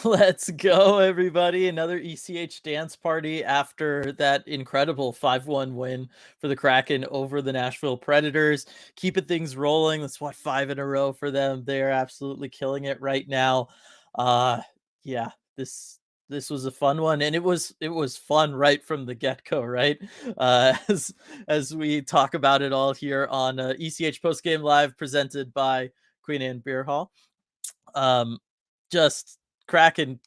Let's go, everybody. Another ECH dance party after that incredible 5-1 win for the Kraken over the Nashville Predators. Keeping things rolling. That's what, 5 in a row for them. They're absolutely killing it right now. Uh yeah, this was a fun one, and it was fun right from the get-go, right? As we talk about it all here on ECH Postgame Live presented by Queen Anne Beer Hall. Um, just Kraken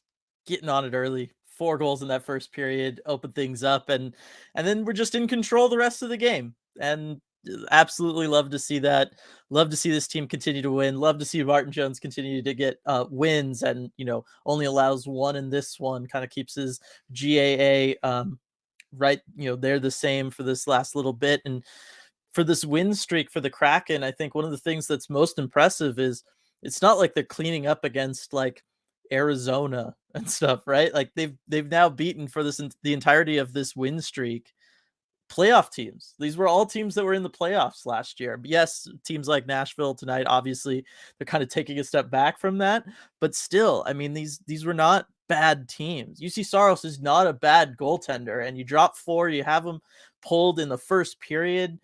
getting on it early. 4 goals in that first period, open things up, and then we're just in control the rest of the game. And absolutely love to see that. Love to see this team continue to win. Love to see Martin Jones continue to get wins, and only allows one in this one. Kind of keeps his GAA right. They're the same for this last little bit, and for this win streak for the Kraken, I think one of the things that's most impressive is it's not like they're cleaning up against like Arizona and stuff, right? Like they've now beaten for the entirety of this win streak playoff teams. These were all teams that were in the playoffs last year. But yes, teams like Nashville tonight, obviously, they're kind of taking a step back from that. But still, I mean, these were not bad teams. UC Saros is not a bad goaltender, and you drop 4, you have them pulled in the first period.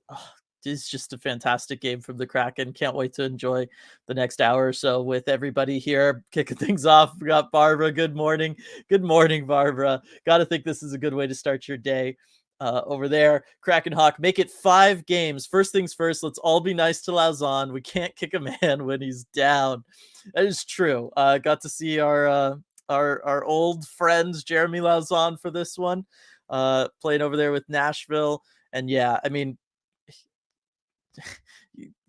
Oh, it's just a fantastic game from the Kraken. Can't wait to enjoy the next hour or so with everybody here. Kicking things off, we got Barbara. Good morning. Good morning, Barbara. Got to think this is a good way to start your day over there. Kraken Hawk, make it 5 games. First things first, let's all be nice to Lauzon. We can't kick a man when he's down. That is true. Got to see our old friends Jeremy Lauzon for this one, playing over there with Nashville. And yeah, I mean,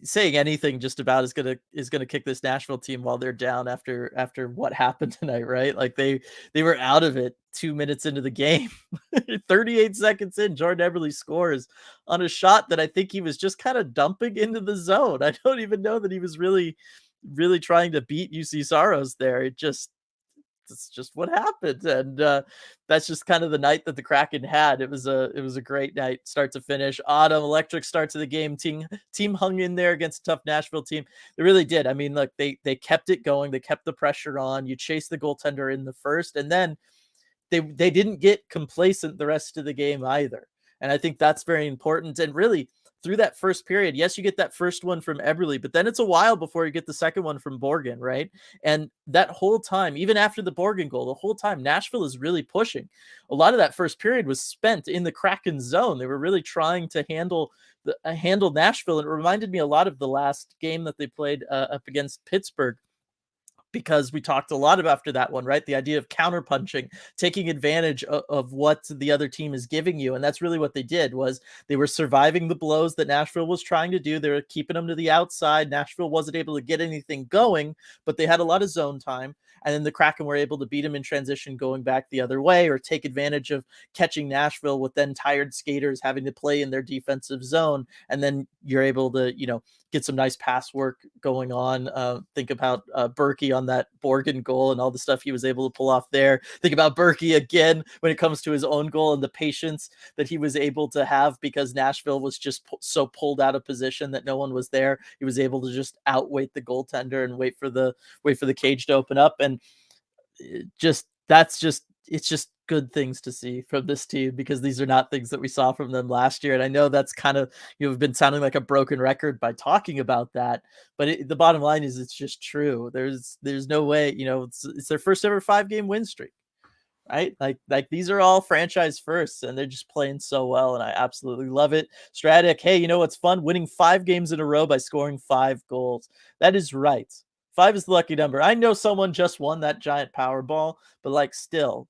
saying anything just about is gonna kick this Nashville team while they're down after what happened tonight, right? Like they were out of it 2 minutes into the game. 38 seconds in, Jordan Eberle scores on a shot that I think he was just kind of dumping into the zone. I don't even know that he was really trying to beat UC Saros there. That's just what happened, and that's just kind of the night that the Kraken had. It was a great night, start to finish. Autumn electric start to the game. Team hung in there against a tough Nashville team. They really did. I mean, look, they kept it going. They kept the pressure on. You chase the goaltender in the first, and then they didn't get complacent the rest of the game either. And I think that's very important. And really, through that first period, yes, you get that first one from Eberle, but then it's a while before you get the second one from Borgen, right? And that whole time, even after the Borgen goal, the whole time Nashville is really pushing. A lot of that first period was spent in the Kraken zone. They were really trying to handle Nashville, and it reminded me a lot of the last game that they played up against Pittsburgh, because we talked a lot about after that one, right? The idea of counterpunching, taking advantage of what the other team is giving you. And that's really what they did. Was they were surviving the blows that Nashville was trying to do. They were keeping them to the outside. Nashville wasn't able to get anything going, but they had a lot of zone time. And then the Kraken were able to beat them in transition, going back the other way, or take advantage of catching Nashville with then tired skaters having to play in their defensive zone. And then you're able to, get some nice pass work going on. Think about Berkey on that Borgen goal and all the stuff he was able to pull off there. Think about Berkey again when it comes to his own goal and the patience that he was able to have, because Nashville was just so pulled out of position that no one was there. He was able to just outweight the goaltender and wait for the cage to open up. And it's just good things to see from this team, because these are not things that we saw from them last year. And I know that's kind of, you've been sounding like a broken record by talking about that, but the bottom line is it's just true. There's no way, it's their first ever 5-game win streak, right? Like these are all franchise firsts, and they're just playing so well, and I absolutely love it. Stratic, hey, you know what's fun? Winning 5 games in a row by scoring 5 goals. That is right. 5 is the lucky number. I know someone just won that giant Powerball, but like still,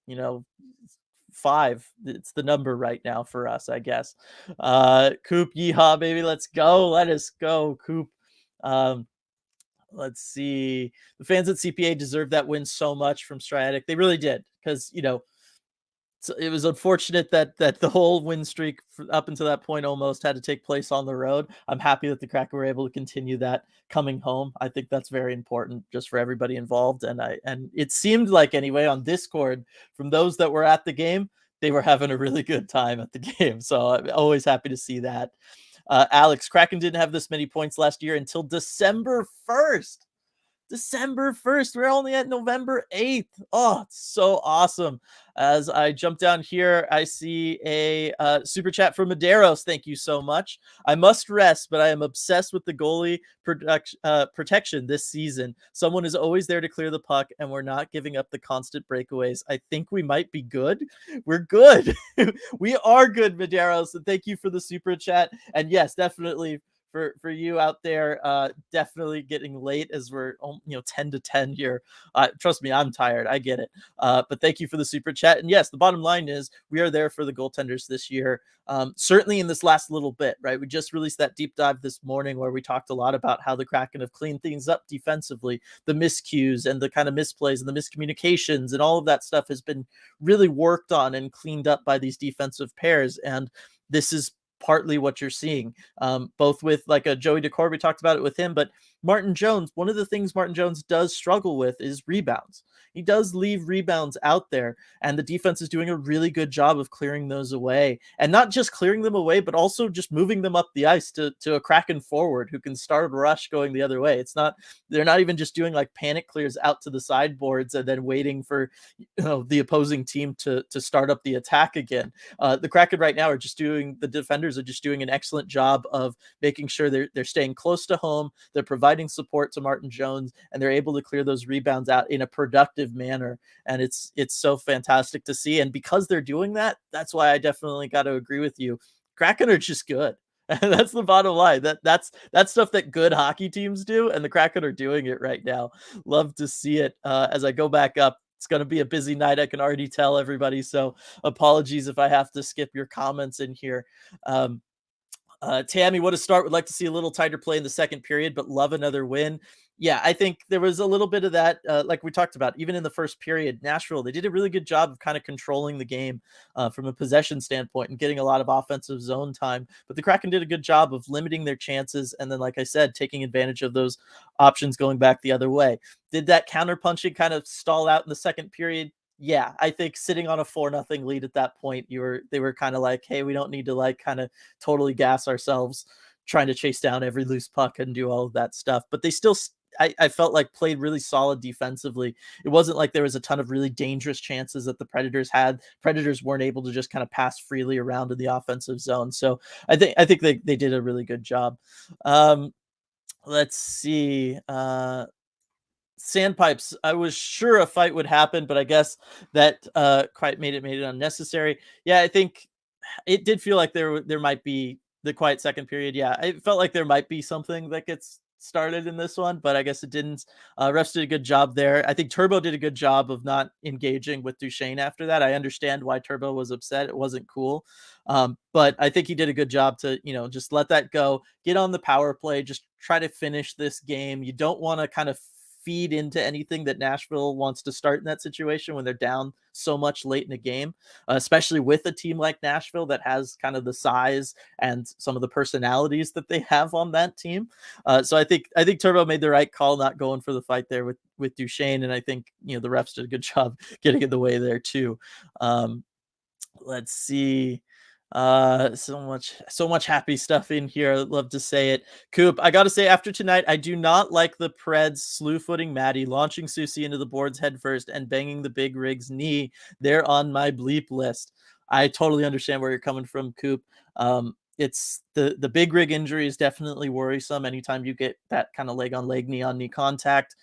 5, it's the number right now for us, I guess. Coop, yeehaw, baby, let's go. Let us go, Coop. Let's see. The fans at CPA deserve that win so much from Stratic. They really did, because so it was unfortunate that the whole win streak up until that point almost had to take place on the road. I'm happy that the Kraken were able to continue that coming home. I think that's very important just for everybody involved. And it seemed like, anyway, on Discord, from those that were at the game, they were having a really good time at the game. So I'm always happy to see that. Alex, Kraken didn't have this many points last year until December 1st. December 1st. We're only at November 8th. Oh, it's so awesome. As I jump down here, I see a super chat from Medeiros. Thank you so much. I must rest, but I am obsessed with the goalie protection this season. Someone is always there to clear the puck, and we're not giving up the constant breakaways. I think we might be good. We're good. We are good, Medeiros. And thank you for the super chat. And yes, definitely for you out there, definitely getting late as we're 10 to 10 here. Trust me, I'm tired. I get it. But thank you for the super chat. And yes, the bottom line is we are there for the goaltenders this year. Certainly in this last little bit, right? We just released that deep dive this morning where we talked a lot about how the Kraken have cleaned things up defensively, the miscues and the kind of misplays and the miscommunications and all of that stuff has been really worked on and cleaned up by these defensive pairs. And this is partly what you're seeing, both with like a Joey Decor. We talked about it with him, but Martin Jones, one of the things Martin Jones does struggle with is rebounds. He does leave rebounds out there, and the defense is doing a really good job of clearing those away, and not just clearing them away, but also just moving them up the ice to a Kraken forward who can start a rush going the other way. It's not, they're not even just doing like panic clears out to the sideboards and then waiting for the opposing team to start up the attack again. The Kraken right now are just doing, the defenders are just doing an excellent job of making sure they're staying close to home, they're providing support to Martin Jones, and they're able to clear those rebounds out in a productive manner. And it's so fantastic to see. And because they're doing that, that's why I definitely got to agree with you. Kraken are just good. And that's the bottom line. That's stuff that good hockey teams do, and the Kraken are doing it right now. Love to see it. As I go back up, it's going to be a busy night. I can already tell everybody. So apologies if I have to skip your comments in here. Tammy, what a start. Would like to see a little tighter play in the second period, but love another win. Yeah, I think there was a little bit of that, like we talked about, even in the first period. Nashville, they did a really good job of kind of controlling the game from a possession standpoint and getting a lot of offensive zone time. But the Kraken did a good job of limiting their chances. And then, like I said, taking advantage of those options going back the other way. Did that counterpunching kind of stall out in the second period? Yeah, I think sitting on a 4-0 lead at that point, they were kind of like, hey, we don't need to like kind of totally gas ourselves trying to chase down every loose puck and do all of that stuff. But they still, I felt like played really solid defensively. It wasn't like there was a ton of really dangerous chances that the Predators had. Predators weren't able to just kind of pass freely around in the offensive zone. So I think they did a really good job. Let's see. Sandpipes, I was sure a fight would happen, but I guess that quite made it unnecessary. Yeah, I think it did feel like there might be the quiet second period. Yeah, I felt like there might be something that gets started in this one, but I guess it didn't. Refs did a good job there. I think Turbo did a good job of not engaging with Duchesne after that. I understand why Turbo was upset. It wasn't cool. But I think he did a good job to, just let that go, get on the power play, just try to finish this game. You don't want to kind of feed into anything that Nashville wants to start in that situation when they're down so much late in the game, especially with a team like Nashville that has kind of the size and some of the personalities that they have on that team. So I think Turbo made the right call not going for the fight there with Duchesne, and I think the refs did a good job getting in the way there too. Let's see. So much happy stuff in here. I'd love to say it. Coop, I gotta say, after tonight, I do not like the Preds slew footing Maddie, launching Susie into the boards head first and banging the big rig's knee. They're on my bleep list. I totally understand where you're coming from, Coop. It's the big rig injury is definitely worrisome. Anytime you get that kind of leg on leg, knee on knee contact,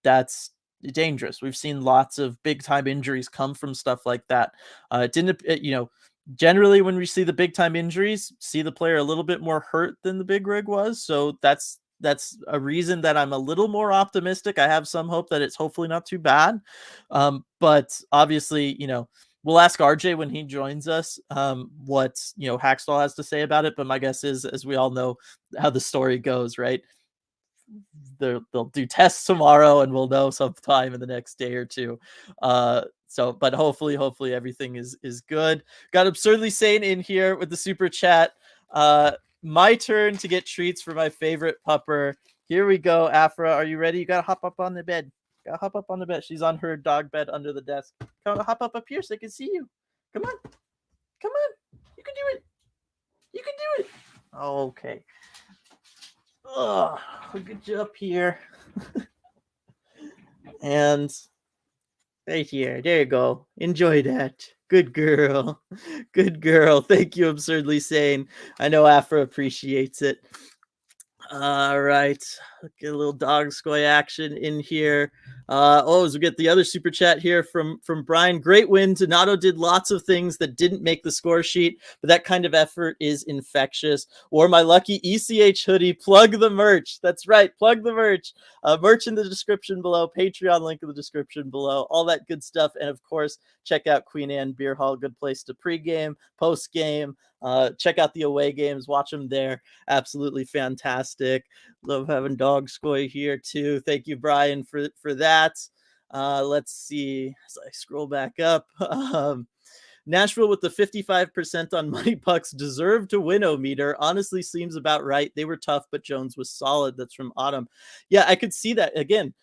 that's dangerous. We've seen lots of big time injuries come from stuff like that. Generally when we see the big time injuries, see the player a little bit more hurt than the big rig was. So that's a reason that I'm a little more optimistic. I have some hope that it's hopefully not too bad. But obviously, we'll ask RJ when he joins us what Hackstall has to say about it. But my guess is, as we all know how the story goes, right? They'll do tests tomorrow and we'll know sometime in the next day or two. But hopefully everything is good. Got Absurdly Sane in here with the super chat. My turn to get treats for my favorite pupper. Here we go. Afra, are you ready? You gotta hop up on the bed. She's on her dog bed under the desk. Come hop up here so I can see you. Come on. You can do it. Okay. Oh, we'll get you up here. And right here, there you go. Enjoy that. Good girl. Good girl. Thank you, Absurdly Sane. I know Afra appreciates it. All right. Get a little dog scoy action in here. As we get the other super chat here from Brian. Great win. Donato did lots of things that didn't make the score sheet, but that kind of effort is infectious. Or my lucky ECH hoodie. Plug the merch. That's right. Plug the merch. Merch in the description below. Patreon link in the description below. All that good stuff. And of course, check out Queen Anne Beer Hall. Good place to pregame, postgame. Check out the away games. Watch them there. Absolutely fantastic. Love having dog scoy here too. Thank you, Brian, for that. Let's see as I scroll back up. Nashville with the 55% on money pucks deserved to win meter. Honestly, seems about right. They were tough, but Jones was solid. That's from Autumn. Yeah, I could see that again.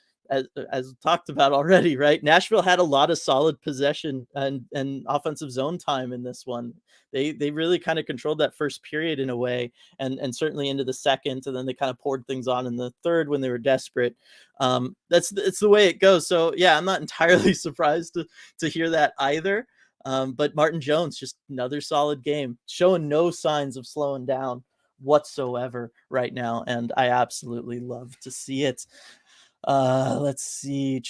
As talked about already, right? Nashville had a lot of solid possession and offensive zone time in this one. They really kind of controlled that first period in a way, and certainly into the second, and then they kind of poured things on in the third when they were desperate. It's the way it goes. So yeah, I'm not entirely surprised to hear that either. But Martin Jones, just another solid game, showing no signs of slowing down whatsoever right now, and I absolutely love to see it. Let's see.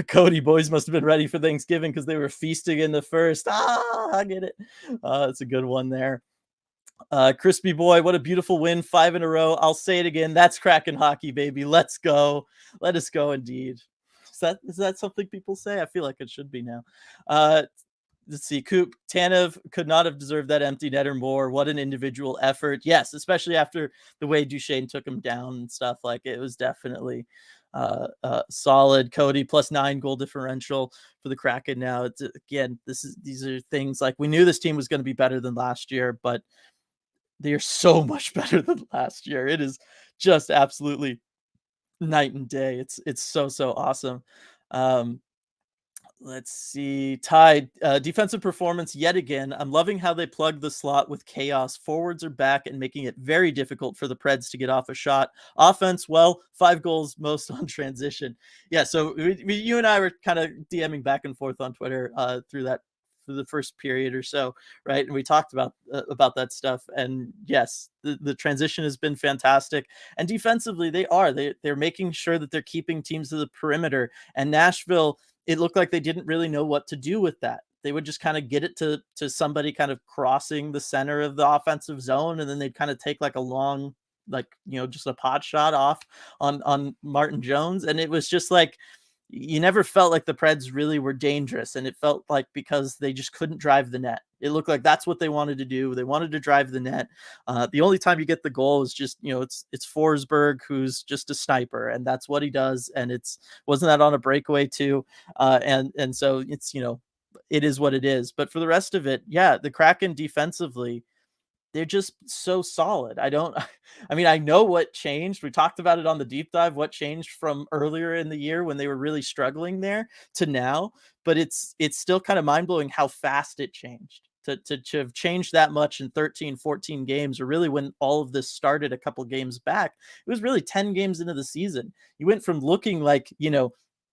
Cody, boys must have been ready for Thanksgiving because they were feasting in the first. I get it. It's a good one there. Crispy boy, what a beautiful win. 5 in a row. I'll say it again. That's Kraken hockey, baby. Let's go. Let us go indeed. Is that something people say? I feel like it should be now. Let's see. Coop Tanev could not have deserved that empty netter more. What an individual effort. Yes, especially after the way Duchesne took him down and stuff. Like, it was definitely solid. Cody +9 goal differential for the Kraken. Now it's again, these are things like we knew this team was going to be better than last year, but they are so much better than last year. It is just absolutely night and day. It's so awesome. Let's see. Tied defensive performance yet again. I'm loving how they plug the slot with chaos. Forwards are back and making it very difficult for the Preds to get off a shot. Offense, well, 5 goals, most on transition. Yeah, so you and I were kind of DMing back and forth on Twitter through the first period or so, right? And we talked about that stuff. And yes, the transition has been fantastic. And defensively, they're making sure that they're keeping teams to the perimeter. And Nashville, it looked like they didn't really know what to do with that. They would just kind of get it to somebody kind of crossing the center of the offensive zone, and then they'd kind of take like a long, just a pot shot off on Martin Jones. And it was just like, you never felt like the Preds really were dangerous. And it felt like because they just couldn't drive the net. It looked like that's what they wanted to do. They wanted to drive the net. The only time you get the goal is just, it's Forsberg, who's just a sniper, and that's what he does. And wasn't that on a breakaway too? And so it's, it is what it is. But for the rest of it, yeah, the Kraken defensively, they're just so solid. I know what changed. We talked about it on the deep dive, what changed from earlier in the year when they were really struggling there to now, but it's still kind of mind-blowing how fast it changed. To have changed that much in 13, 14 games, or really when all of this started a couple games back, it was really 10 games into the season. You went from looking like,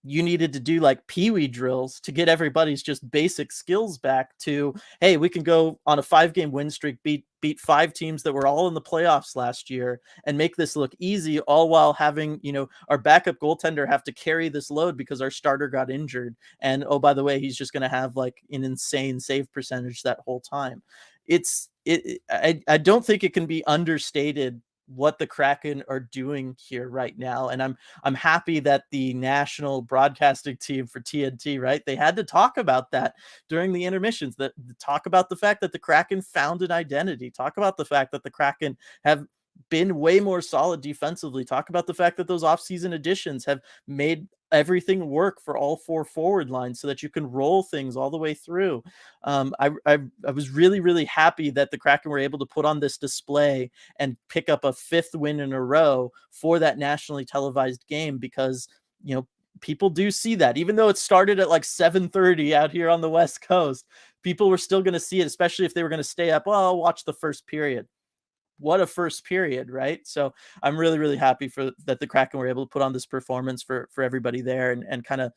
you needed to do like peewee drills to get everybody's just basic skills back to, hey, we can go on a 5-game win streak, beat 5 teams that were all in the playoffs last year and make this look easy, all while having, our backup goaltender have to carry this load because our starter got injured. And oh, by the way, he's just going to have like an insane save percentage that whole time. I don't think it can be understated what the Kraken are doing here right now. And I'm happy that the national broadcasting team for TNT, right, they had to talk about that during the intermissions, that talk about the fact that the Kraken found an identity, talk about the fact that the Kraken have been way more solid defensively, talk about the fact that those offseason additions have made everything work for all 4 forward lines so that you can roll things all the way through. I was really, really happy that the Kraken were able to put on this display and pick up a 5th win in a row for that nationally televised game, because, people do see that. Even though it started at like 7:30 out here on the West Coast, people were still going to see it, especially if they were going to stay up. Well, I'll watch the first period. what a first period, right? So I'm really, really happy for that the Kraken were able to put on this performance for everybody there, and kind of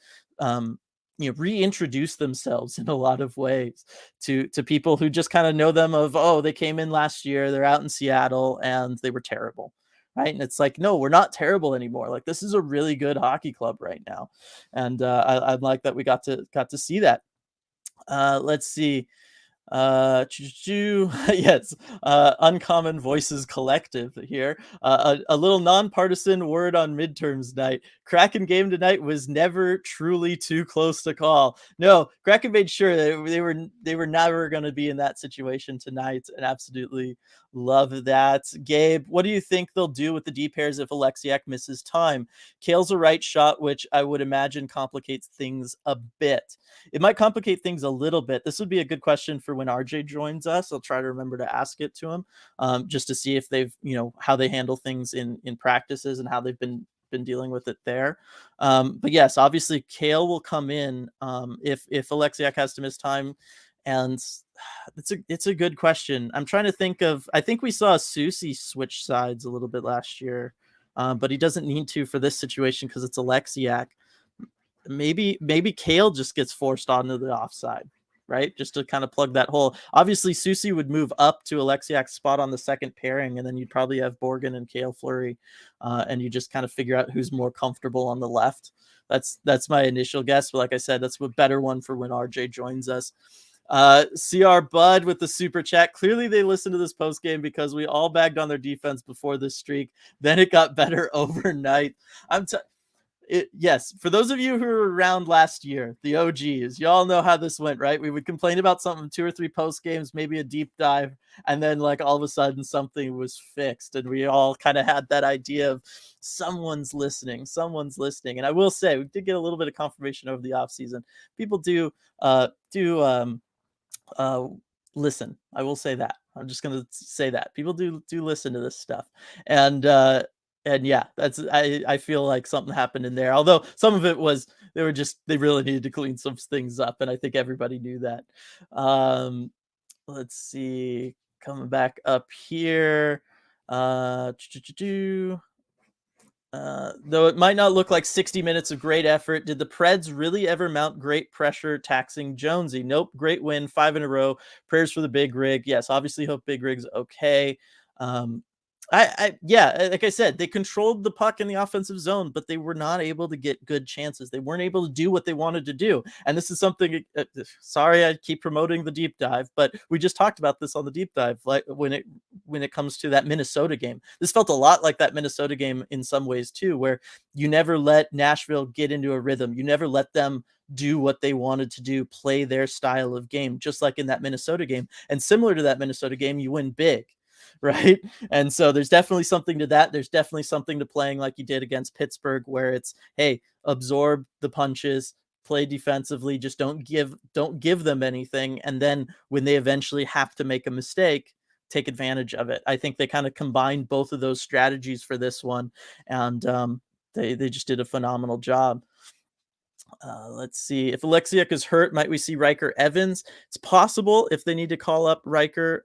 reintroduce themselves in a lot of ways to people who just kind of know them of, oh, they came in last year, they're out in Seattle and they were terrible. Right. And it's like, no, we're not terrible anymore. Like, this is a really good hockey club right now. And I like that we got to see that. Let's see. Yes, Uncommon Voices Collective here. A little nonpartisan word on midterms night. Kraken game tonight was never truly too close to call. No, Kraken made sure that they were never going to be in that situation tonight, and absolutely love that. Gabe, what do you think they'll do with the D pairs if Alexiak misses time? Kale's a right shot, which I would imagine complicates things a bit. It might complicate things a little bit. This would be a good question for when RJ joins us. I'll try to remember to ask it to him, just to see if they've, how they handle things in practices and how they've been dealing with it there. But yes, obviously Kale will come in if Alexiak has to miss time, and it's a good question. I'm trying to think of. I think we saw Susie switch sides a little bit last year, but he doesn't need to for this situation because it's Alexiak. Maybe Kale just gets forced onto the offside, right? Just to kind of plug that hole. Obviously, Susie would move up to Alexiak's spot on the second pairing, and then you'd probably have Borgen and Kale Fleury, and you just kind of figure out who's more comfortable on the left. That's my initial guess, but like I said, that's a better one for when RJ joins us. CR Bud with the super chat. Clearly they listened to this post game because we all bagged on their defense before this streak. Then it got better overnight. Yes, for those of you who were around last year, the OGs, y'all know how this went, right? We would complain about something 2 or 3 post games, maybe a deep dive, and then like all of a sudden something was fixed, and we all kind of had that idea of someone's listening. And I will say we did get a little bit of confirmation over the offseason. People do listen. I will say that. I'm just gonna say that people do listen to this stuff, and yeah, I feel like something happened in there. Although some of it was they really needed to clean some things up, and I think everybody knew that. Let's see, coming back up here. Uh, Though it might not look like 60 minutes of great effort, did the Preds really ever mount great pressure taxing Jonesy? Nope. Great win, 5 in a row. Prayers for the Big Rig. Yes, obviously hope Big Rig's okay. Yeah, like I said, they controlled the puck in the offensive zone, but they were not able to get good chances. They weren't able to do what they wanted to do. And this is something, sorry, I keep promoting the deep dive, but we just talked about this on the deep dive, like when it comes to that Minnesota game. This felt a lot like that Minnesota game in some ways too, where you never let Nashville get into a rhythm. You never let them do what they wanted to do, play their style of game, just like in that Minnesota game. And similar to that Minnesota game, you win big. Right. And so there's definitely something to that. There's definitely something to playing like you did against Pittsburgh, where it's, hey, absorb the punches, play defensively, just don't give them anything. And then when they eventually have to make a mistake, take advantage of it. I think they kind of combined both of those strategies for this one. And they just did a phenomenal job. Let's see. If Alexiak is hurt, might we see Riker Evans? It's possible if they need to call up Riker.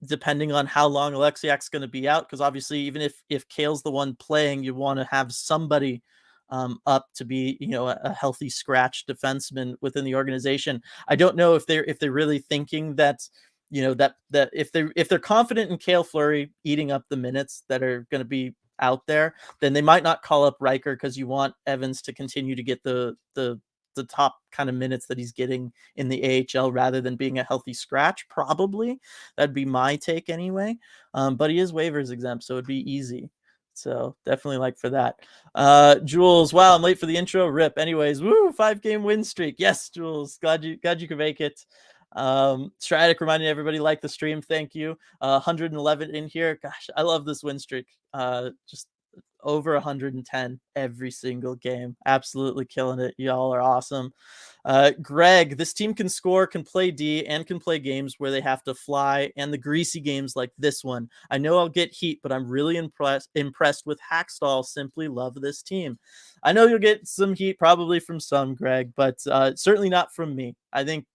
Depending on how long Alexiak's going to be out, because obviously even if Kale's the one playing, you want to have somebody up to be a healthy scratch defenseman within the organization. I don't know if they're really thinking that that if they're confident in Cale Fleury eating up the minutes that are going to be out there, then they might not call up Riker, because you want Evans to continue to get the top kind of minutes that he's getting in the AHL rather than being a healthy scratch. Probably that'd be my take anyway. But he is waivers exempt, so it'd be easy. So definitely like for that. Jules, wow, I'm late for the intro. Rip. Anyways, woo, 5-game win streak. Yes, Jules, glad you could make it. Stratic reminding everybody, like the stream. Thank you. 111 in here. Gosh, I love this win streak. Just over 110 every single game. Absolutely killing it. Y'all are awesome. Greg, this team can score, can play D, and can play games where they have to fly, and the greasy games like this one. I know I'll get heat, but I'm really impressed with Hackstall. Simply love this team. I know you'll get some heat probably from some, Greg, but certainly not from me. I think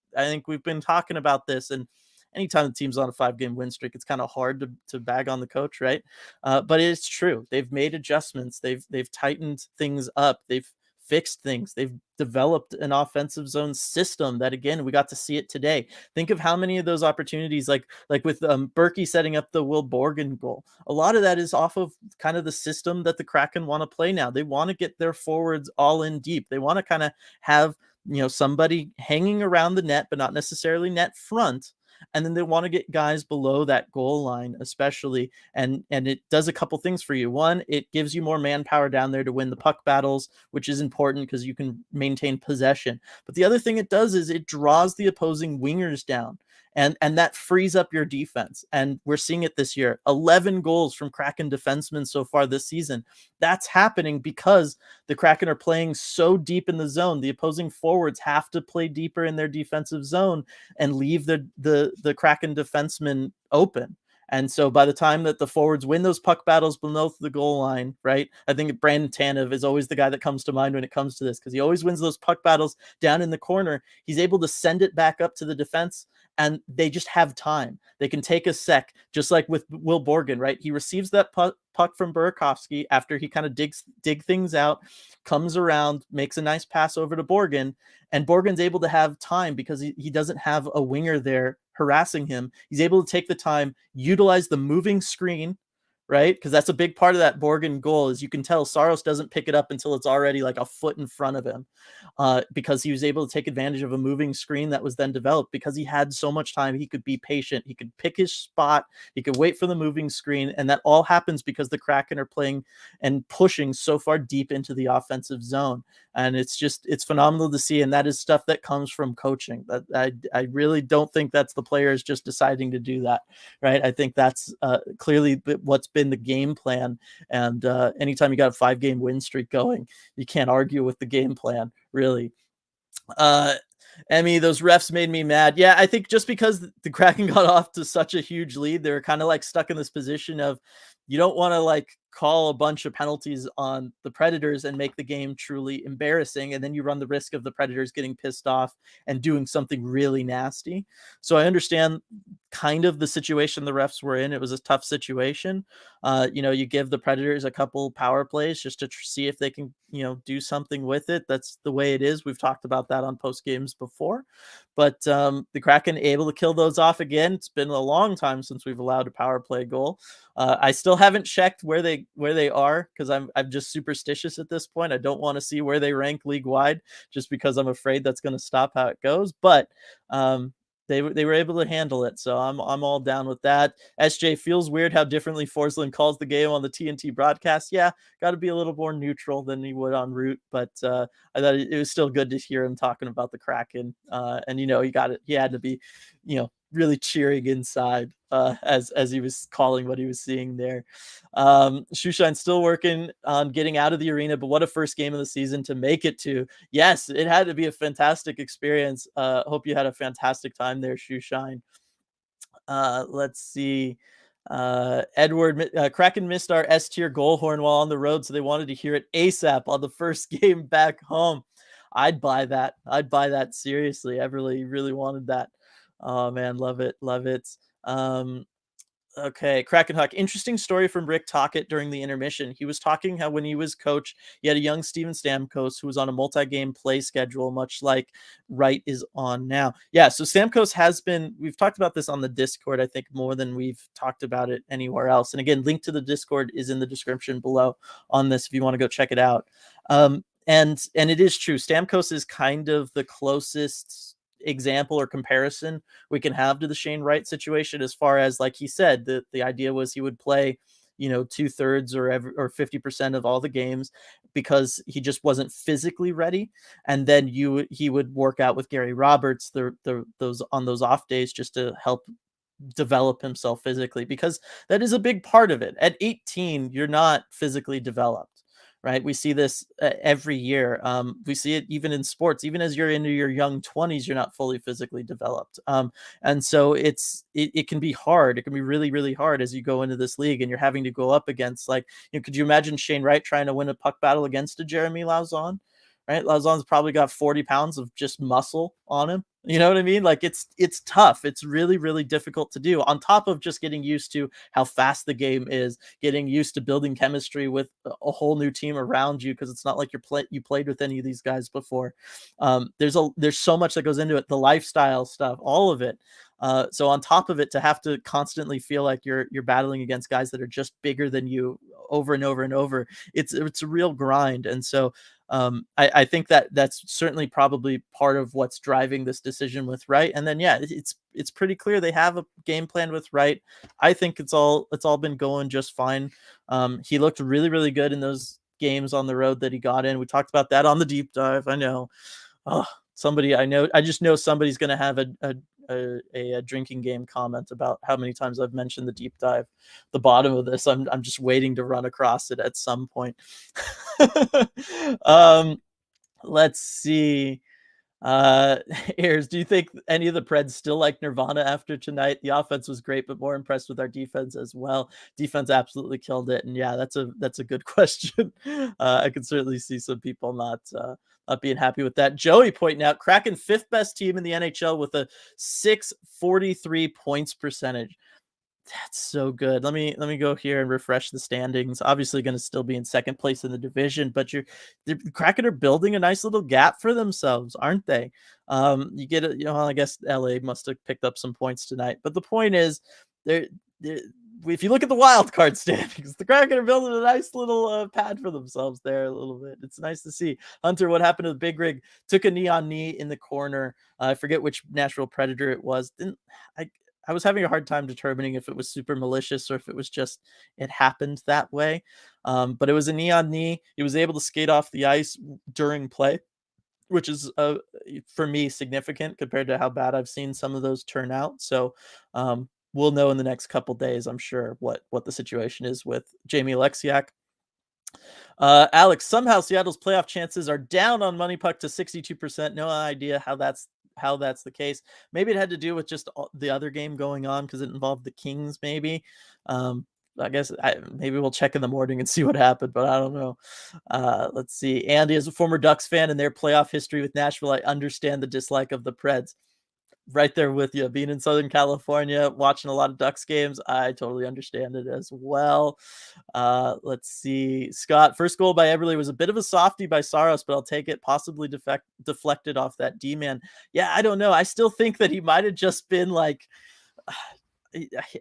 we've been talking about this, and anytime the team's on a 5-game win streak, it's kind of hard to bag on the coach, right? But it's true. They've made adjustments. They've tightened things up. They've fixed things. They've developed an offensive zone system that, again, we got to see it today. Think of how many of those opportunities, like with Berkey setting up the Will Borgen goal. A lot of that is off of kind of the system that the Kraken want to play now. They want to get their forwards all in deep. They want to kind of have, somebody hanging around the net, but not necessarily net front. And then they want to get guys below that goal line, especially. And it does a couple things for you. One, it gives you more manpower down there to win the puck battles, which is important because you can maintain possession. But the other thing it does is it draws the opposing wingers down. And that frees up your defense. And we're seeing it this year. 11 goals from Kraken defensemen so far this season. That's happening because the Kraken are playing so deep in the zone. The opposing forwards have to play deeper in their defensive zone and leave the Kraken defensemen open. And so by the time that the forwards win those puck battles below the goal line, right? I think Brandon Tanev is always the guy that comes to mind when it comes to this, because he always wins those puck battles down in the corner. He's able to send it back up to the defense, and they just have time. They can take a sec, just like with Will Borgen, right? He receives that puck from Burakovsky after he kind of dig things out, comes around, makes a nice pass over to Borgen, and Borgen's able to have time because he doesn't have a winger there harassing him. He's able to take the time, utilize the moving screen, right? Because that's a big part of that Borgen goal. Is you can tell Saros doesn't pick it up until it's already like a foot in front of him, because he was able to take advantage of a moving screen that was then developed because he had so much time. He could be patient. He could pick his spot. He could wait for the moving screen. And that all happens because the Kraken are playing and pushing so far deep into the offensive zone. And it's phenomenal to see. And that is stuff that comes from coaching. That I really don't think that's the players just deciding to do that, right? I think that's clearly what's been the game plan. And anytime you got a 5-game win streak going, you can't argue with the game plan, really. Emmy, those refs made me mad. Yeah, I think just because the Kraken got off to such a huge lead, they were kind of like stuck in this position of, you don't want to like call a bunch of penalties on the Predators and make the game truly embarrassing. And then you run the risk of the Predators getting pissed off and doing something really nasty. So I understand kind of the situation the refs were in. It was a tough situation. You give the Predators a couple power plays just to see if they can, do something with it. That's the way it is. We've talked about that on post games before, but the Kraken able to kill those off again. It's been a long time since we've allowed a power play goal. I still haven't checked where they are because I'm just superstitious at this point. I don't want to see where they rank league wide just because I'm afraid that's going to stop how it goes. But they were able to handle it, so I'm all down with that. SJ, feels weird how differently Forsland calls the game on the TNT broadcast. Yeah, got to be a little more neutral than he would on Root, but I thought it was still good to hear him talking about the Kraken. And he had to be, really cheering inside as he was calling what he was seeing there. Shushine's still working on getting out of the arena, but what a first game of the season to make it to. Yes, it had to be a fantastic experience. Hope you had a fantastic time there, Shushine. Let's see. Edward, Kraken missed our S tier goal horn while on the road, so they wanted to hear it ASAP on the first game back home. I'd buy that. I'd buy that seriously. I really wanted that. Oh man, love it. Okay, Kraken Huck. Interesting story from Rick Tocchet during the intermission. He was talking how when he was coach, he had a young Steven Stamkos who was on a multi-game play schedule, much like Wright is on now. Yeah, so Stamkos we've talked about this on the Discord, I think, more than we've talked about it anywhere else. And again, link to the Discord is in the description below on this if you want to go check it out. And it is true. Stamkos is kind of the closest example or comparison we can have to the Shane Wright situation, as far as, like he said, the idea was he would play 2/3 or 50% of all the games because he just wasn't physically ready, and then he would work out with Gary Roberts those off days just to help develop himself physically, because that is a big part of it. At 18, you're not physically developed, right? We see this every year. We see it even in sports. Even as you're into your young 20s, you're not fully physically developed. And so it can be hard. It can be really, really hard as you go into this league and you're having to go up against, like, could you imagine Shane Wright trying to win a puck battle against a Jeremy Lauzon? right? Lauzon's probably got 40 pounds of just muscle on him. You know what I mean? Like it's tough. It's really, really difficult to do on top of just getting used to how fast the game is, getting used to building chemistry with a whole new team around you. Cause it's not like you played with any of these guys before. There's so much that goes into it, the lifestyle stuff, all of it. So on top of it, to have to constantly feel like you're battling against guys that are just bigger than you over and over and over, it's a real grind. And so I think that's certainly probably part of what's driving this decision with Wright. And then yeah, it's pretty clear they have a game plan with Wright. I think it's all been going just fine. He looked really, really good in those games on the road that he got in. We talked about that on the deep dive. I know. Oh, I just know somebody's going to have a drinking game comment about how many times I've mentioned the deep dive. The bottom of this, I'm just waiting to run across it at some point. Let's see. Ayers, do you think any of the Preds still like Nirvana after tonight? The offense was great, but more impressed with our defense as well. Defense absolutely killed it, and yeah, that's a good question. I could certainly see some people not being happy with that. Joey pointing out Kraken 5th best team in the NHL with a 643 points percentage. That's so good. Let me go here and refresh the standings. Obviously going to still be in second place in the division, but the Kraken are building a nice little gap for themselves, aren't they? You get it, I guess LA must have picked up some points tonight, but the point is if you look at the wild card standings, the Kraken are building a nice little pad for themselves there a little bit. It's nice to see. Hunter, what happened to the big rig? Took a knee on knee in the corner. I forget which Nashville Predator it was. I was having a hard time determining if it was super malicious or if it was just it happened that way. But it was a knee on knee. He was able to skate off the ice during play, which is for me significant compared to how bad I've seen some of those turn out. So we'll know in the next couple days, I'm sure, what the situation is with Jamie Alexiak. Alex, somehow Seattle's playoff chances are down on Money Puck to 62%. No idea how that's the case. Maybe it had to do with just the other game going on because it involved the Kings. Maybe I guess maybe we'll check in the morning and see what happened, but I don't know. Let's see. Andy, as a former Ducks fan and their playoff history with Nashville, I understand the dislike of the Preds. Right there with you. Being in Southern California, watching a lot of Ducks games, I totally understand it as well. Let's see. Scott, first goal by Eberle was a bit of a softie by Saros, but I'll take it. Possibly deflected off that D-man. Yeah, I don't know. I still think that he might have just been like,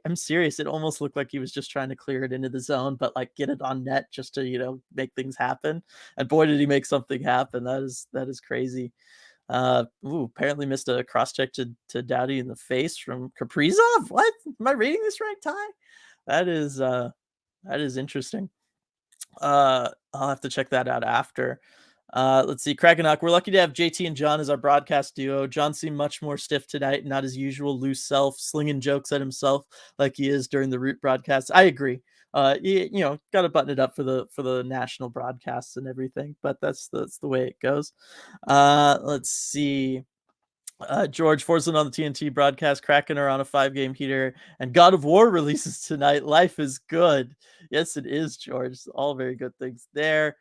I'm serious. It almost looked like he was just trying to clear it into the zone, but like get it on net just to, make things happen. And boy, did he make something happen. That is crazy. Apparently missed a cross check to Doughty in the face from Kaprizov. What? Am I reading this right, Ty? That is interesting. I'll have to check that out after. Let's see. Krakenok, we're lucky to have JT and John as our broadcast duo. John seemed much more stiff tonight, not his usual loose self, slinging jokes at himself like he is during the Root broadcast. I agree. Got to button it up for the national broadcasts and everything, but that's the way it goes. Let's see. George Forsland on the TNT broadcast. Kraken are on a 5-game heater, and God of War releases tonight. Life is good. Yes, it is, George. All very good things there.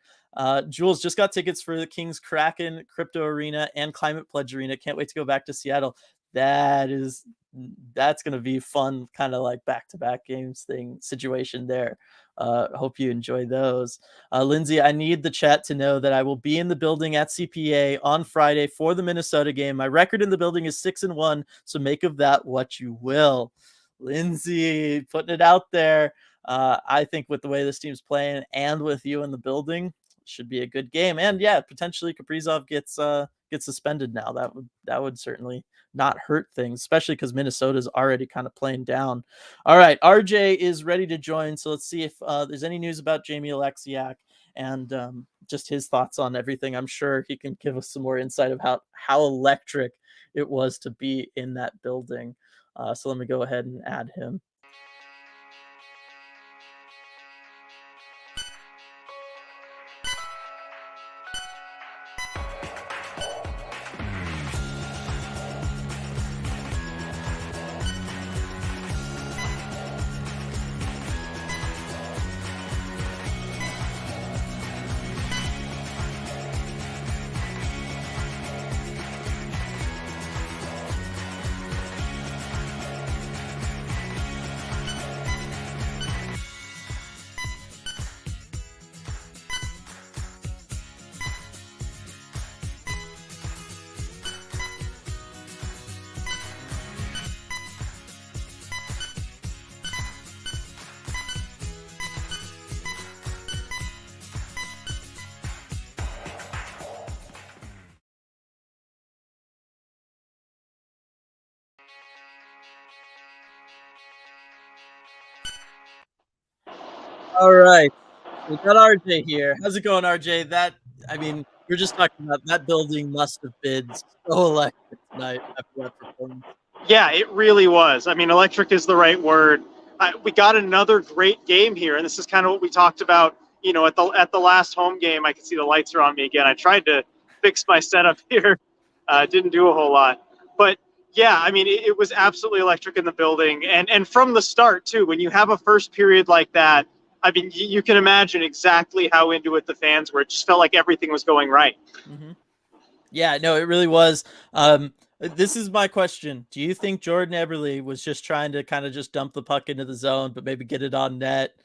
Jules just got tickets for the Kings Kraken Crypto Arena and Climate Pledge Arena. Can't wait to go back to Seattle. That's going to be fun, kind of like back-to-back games situation there. Hope you enjoy those. Lindsay, I need the chat to know that I will be in the building at CPA on Friday for the Minnesota game. My record in the building is 6-1, so make of that what you will. Lindsay, putting it out there. I think with the way this team's playing and with you in the building, should be a good game. And yeah, potentially Kaprizov gets suspended now. That would certainly not hurt things, especially because Minnesota's already kind of playing down. All right, RJ is ready to join. So let's see if there's any news about Jamie Alexiak and just his thoughts on everything. I'm sure he can give us some more insight of how electric it was to be in that building. So let me go ahead and add him. All right. We got RJ here. How's it going, RJ? I mean, we're just talking about that building must have been so electric tonight after that performance. Yeah, it really was. I mean, electric is the right word. We got another great game here, and this is kind of what we talked about. At the last home game, I can see the lights are on me again. I tried to fix my setup here, didn't do a whole lot, but yeah, I mean, it was absolutely electric in the building, and from the start too. When you have a first period like that, I mean, you can imagine exactly how into it the fans were. It just felt like everything was going right. Mm-hmm. Yeah, no, it really was. This is my question. Do you think Jordan Eberle was just trying to kind of just dump the puck into the zone, but maybe get it on net?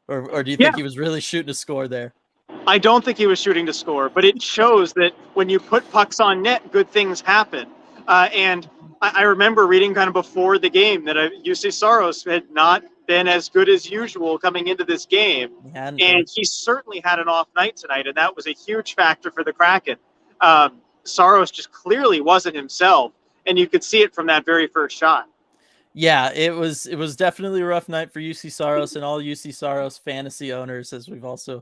Or do you Yeah, think he was really shooting a score there? I don't think he was shooting to score, but it shows that when you put pucks on net, good things happen. And I remember reading kind of before the game that UC Saros had not been as good as usual coming into this game. He hadn't been. And he certainly had an off night tonight, and that was a huge factor for the Kraken. Saros just clearly wasn't himself, and you could see it from that very first shot. Yeah, it was definitely a rough night for UC Saros and all UC Saros fantasy owners, as we've also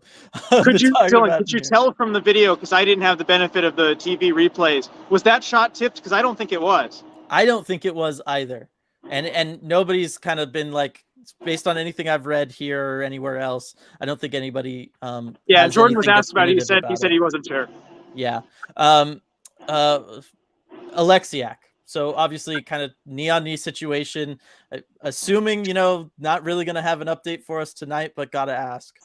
Could been you, talking Dylan, about could you here. tell from the video, because I didn't have the benefit of the TV replays, was that shot tipped? Because I don't think it was. I don't think it was either. And nobody's kind of been like, based on anything I've read here or anywhere else, I don't think anybody Yeah, has Jordan was anything asked about it. He definitive said he about said it. he wasn't sure. Yeah. Alexiak. So obviously kind of knee on knee situation, assuming, not really going to have an update for us tonight, but got to ask.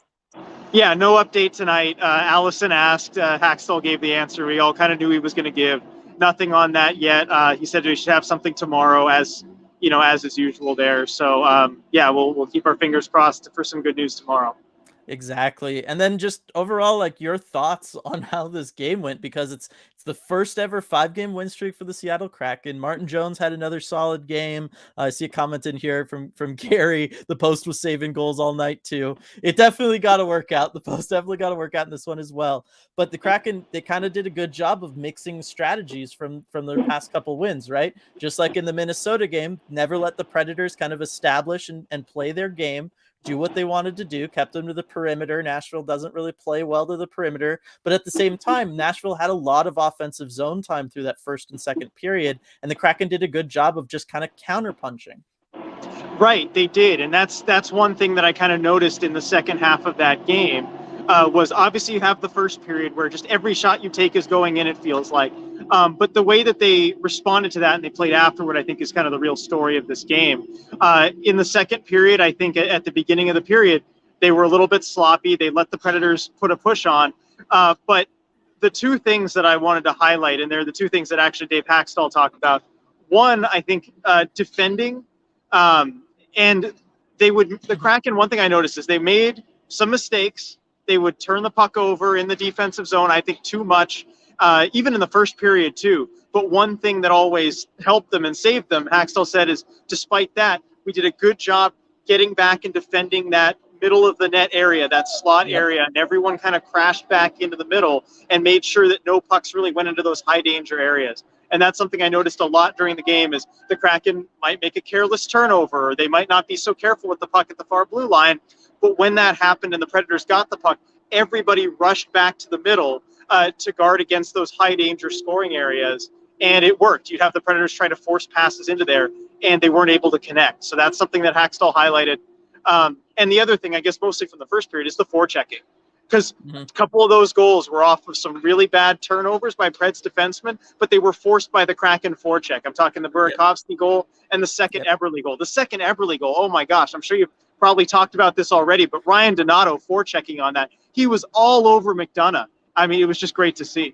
Yeah, no update tonight. Allison asked, Haxtell gave the answer. We all kind of knew he was going to give. Nothing on that yet. He said we should have something tomorrow, as is usual there. So yeah, we'll keep our fingers crossed for some good news tomorrow. Exactly. And then just overall, like, your thoughts on how this game went, because it's the first ever 5-game win streak for the Seattle Kraken. Martin Jones had another solid game. I see a comment in here from Gary. The Post was saving goals all night too. It definitely got to work out. The Post definitely got to work out in this one as well. But the Kraken, they kind of did a good job of mixing strategies from their past couple wins, right? Just like in the Minnesota game, never let the Predators kind of establish and play their game, do what they wanted to do, kept them to the perimeter. Nashville doesn't really play well to the perimeter, but at the same time, Nashville had a lot of offensive zone time through that first and second period, and the Kraken did a good job of just kind of counterpunching. Right, they did, and that's one thing that I kind of noticed in the second half of that game. Was obviously you have the first period where just every shot you take is going in, it feels like. But the way that they responded to that and they played afterward, I think, is kind of the real story of this game. In the second period, I think at the beginning of the period, they were a little bit sloppy. They let the Predators put a push on. But the two things that I wanted to highlight, and they're the two things that actually Dave Haxtell talked about. One, I think, defending. And the Kraken, one thing I noticed is they made some mistakes. They would turn the puck over in the defensive zone, I think, too much, even in the first period, too. But one thing that always helped them and saved them, Haxtell said, is despite that, we did a good job getting back and defending that middle of the net area, that slot area, and everyone kind of crashed back into the middle and made sure that no pucks really went into those high danger areas. And that's something I noticed a lot during the game is the Kraken might make a careless turnover, or they might not be so careful with the puck at the far blue line. But when that happened and the Predators got the puck, everybody rushed back to the middle to guard against those high danger scoring areas. And it worked. You'd have the Predators try to force passes into there, and they weren't able to connect. So that's something that Haxtell highlighted. And the other thing, I guess, mostly from the first period, is the forechecking. Because a couple of those goals were off of some really bad turnovers by Preds defensemen, but they were forced by the Kraken forecheck. I'm talking the Burakovsky goal and the second Eberle goal. The second Eberle goal, oh my gosh, I'm sure you've probably talked about this already, but Ryan Donato forechecking on that. He was all over McDonough. I mean, it was just great to see.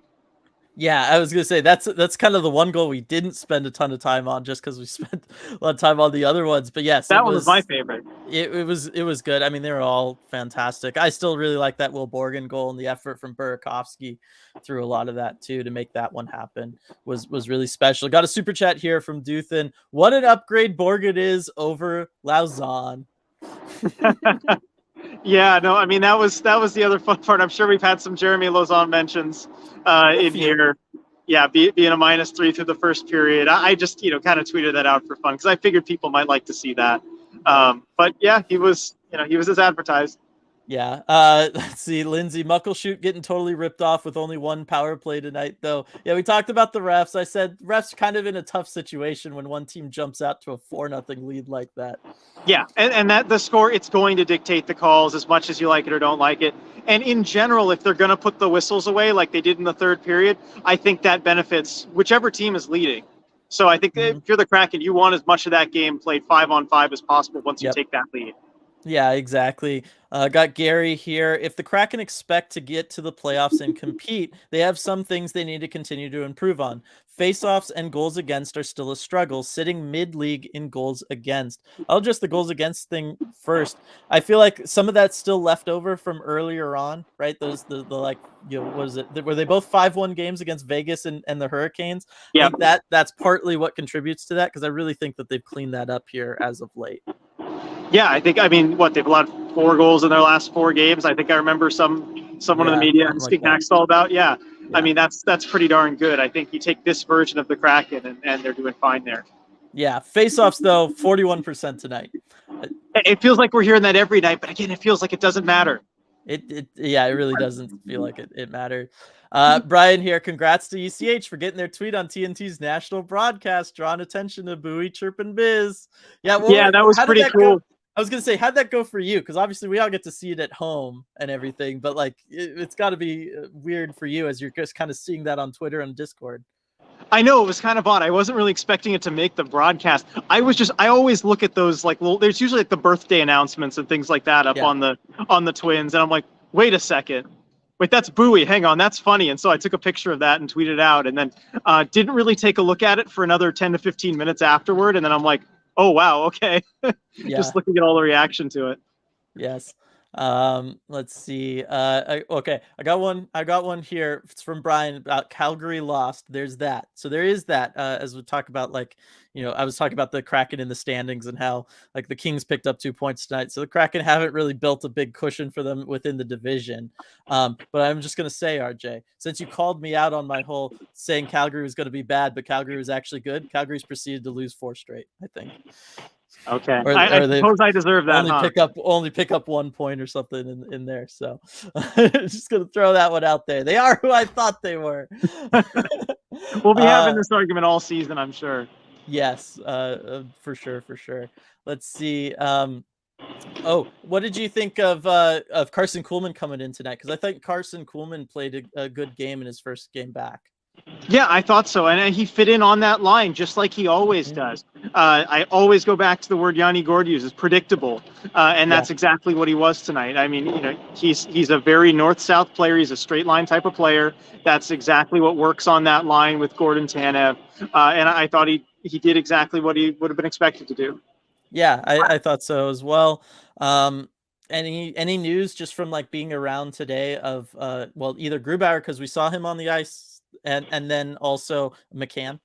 Yeah, I was gonna say that's kind of the one goal we didn't spend a ton of time on, just because we spent a lot of time on the other ones. But yes, that one was my favorite. It was good. I mean, they were all fantastic. I still really like that Will Borgen goal, and the effort from Burakovsky through a lot of that too to make that one happen was really special. Got a super chat here from Duthin. What an upgrade Borgen is over Lauzon. Yeah, no, I mean that was the other fun part. I'm sure we've had some Jeremy Lauzon mentions in here. Yeah, being a -3 through the first period. I just kind of tweeted that out for fun because I figured people might like to see that. But yeah, he was as advertised. Yeah. Let's see. Lindsay Muckleshoot getting totally ripped off with only one power play tonight, though. Yeah, we talked about the refs. I said refs kind of in a tough situation when one team jumps out to a 4-0 lead like that. Yeah, and that the score, it's going to dictate the calls as much as you like it or don't like it. And in general, if they're going to put the whistles away like they did in the third period, I think that benefits whichever team is leading. So I think if you're the Kraken, you want as much of that game played 5-on-5 as possible once you take that lead. Yeah, exactly. Got Gary here. If the Kraken expect to get to the playoffs and compete, they have some things they need to continue to improve on. Faceoffs and goals against are still a struggle, sitting mid-league in goals against. I'll just the goals against thing first. I feel like some of that's still left over from earlier on, right? Those the like, you know, what is it? Were they both 5-1 games against Vegas and the Hurricanes? Yeah. I think that's partly what contributes to that, because I really think that they've cleaned that up here as of late. Yeah, I mean, they've allowed 4 goals in their last 4 games. I think I remember someone in the media asking Hackstall about. Yeah. I mean, that's pretty darn good. I think you take this version of the Kraken and they're doing fine there. Yeah, faceoffs though, 41% tonight. It feels like we're hearing that every night, but again, it feels like it doesn't matter. It really doesn't feel like it mattered. Brian here, congrats to ECH for getting their tweet on TNT's national broadcast, drawing attention to Bowie Chirpin Biz. Yeah, that was pretty cool. I was gonna say, how'd that go for you? Because obviously we all get to see it at home and everything, but like it's got to be weird for you as you're just kind of seeing that on Twitter and Discord. I know, it was kind of odd. I wasn't really expecting it to make the broadcast. I always look at those like there's usually like the birthday announcements and things like that up on the Twins, and I'm like, wait a second. Wait, that's Bowie. Hang on, that's funny. And so I took a picture of that and tweeted it out, and then didn't really take a look at it for another 10 to 15 minutes afterward. And then I'm like, oh wow, okay. Just looking at all the reaction to it. Yes. Let's see. Okay, I got one here. It's from Brian about Calgary lost. There's that. So there is that. As we talk about, like, you know, I was talking about the Kraken in the standings and how like the Kings picked up 2 points tonight. So the Kraken haven't really built a big cushion for them within the division. But I'm just gonna say, RJ, since you called me out on my whole saying Calgary was going to be bad, but Calgary was actually good. Calgary's proceeded to lose 4 straight, I think. Okay, I suppose I deserve that. Only pick up 1 point or something in there. So just gonna throw that one out there. They are who I thought they were. We'll be having this argument all season, I'm sure. Yes, for sure. Let's see. Oh, what did you think of Carson Kuhlman coming in tonight? Because I think Carson Kuhlman played a good game in his first game back. Yeah, I thought so. And he fit in on that line just like he always does. I always go back to the word Yanni Gourde uses, predictable. And that's exactly what he was tonight. I mean, you know, he's a very north-south player. He's a straight line type of player. That's exactly what works on that line with Gordon Tanev. And I thought he did exactly what he would have been expected to do. Yeah, I thought so as well. Any news just from like being around today of either Grubauer, because we saw him on the ice, and then also McCann?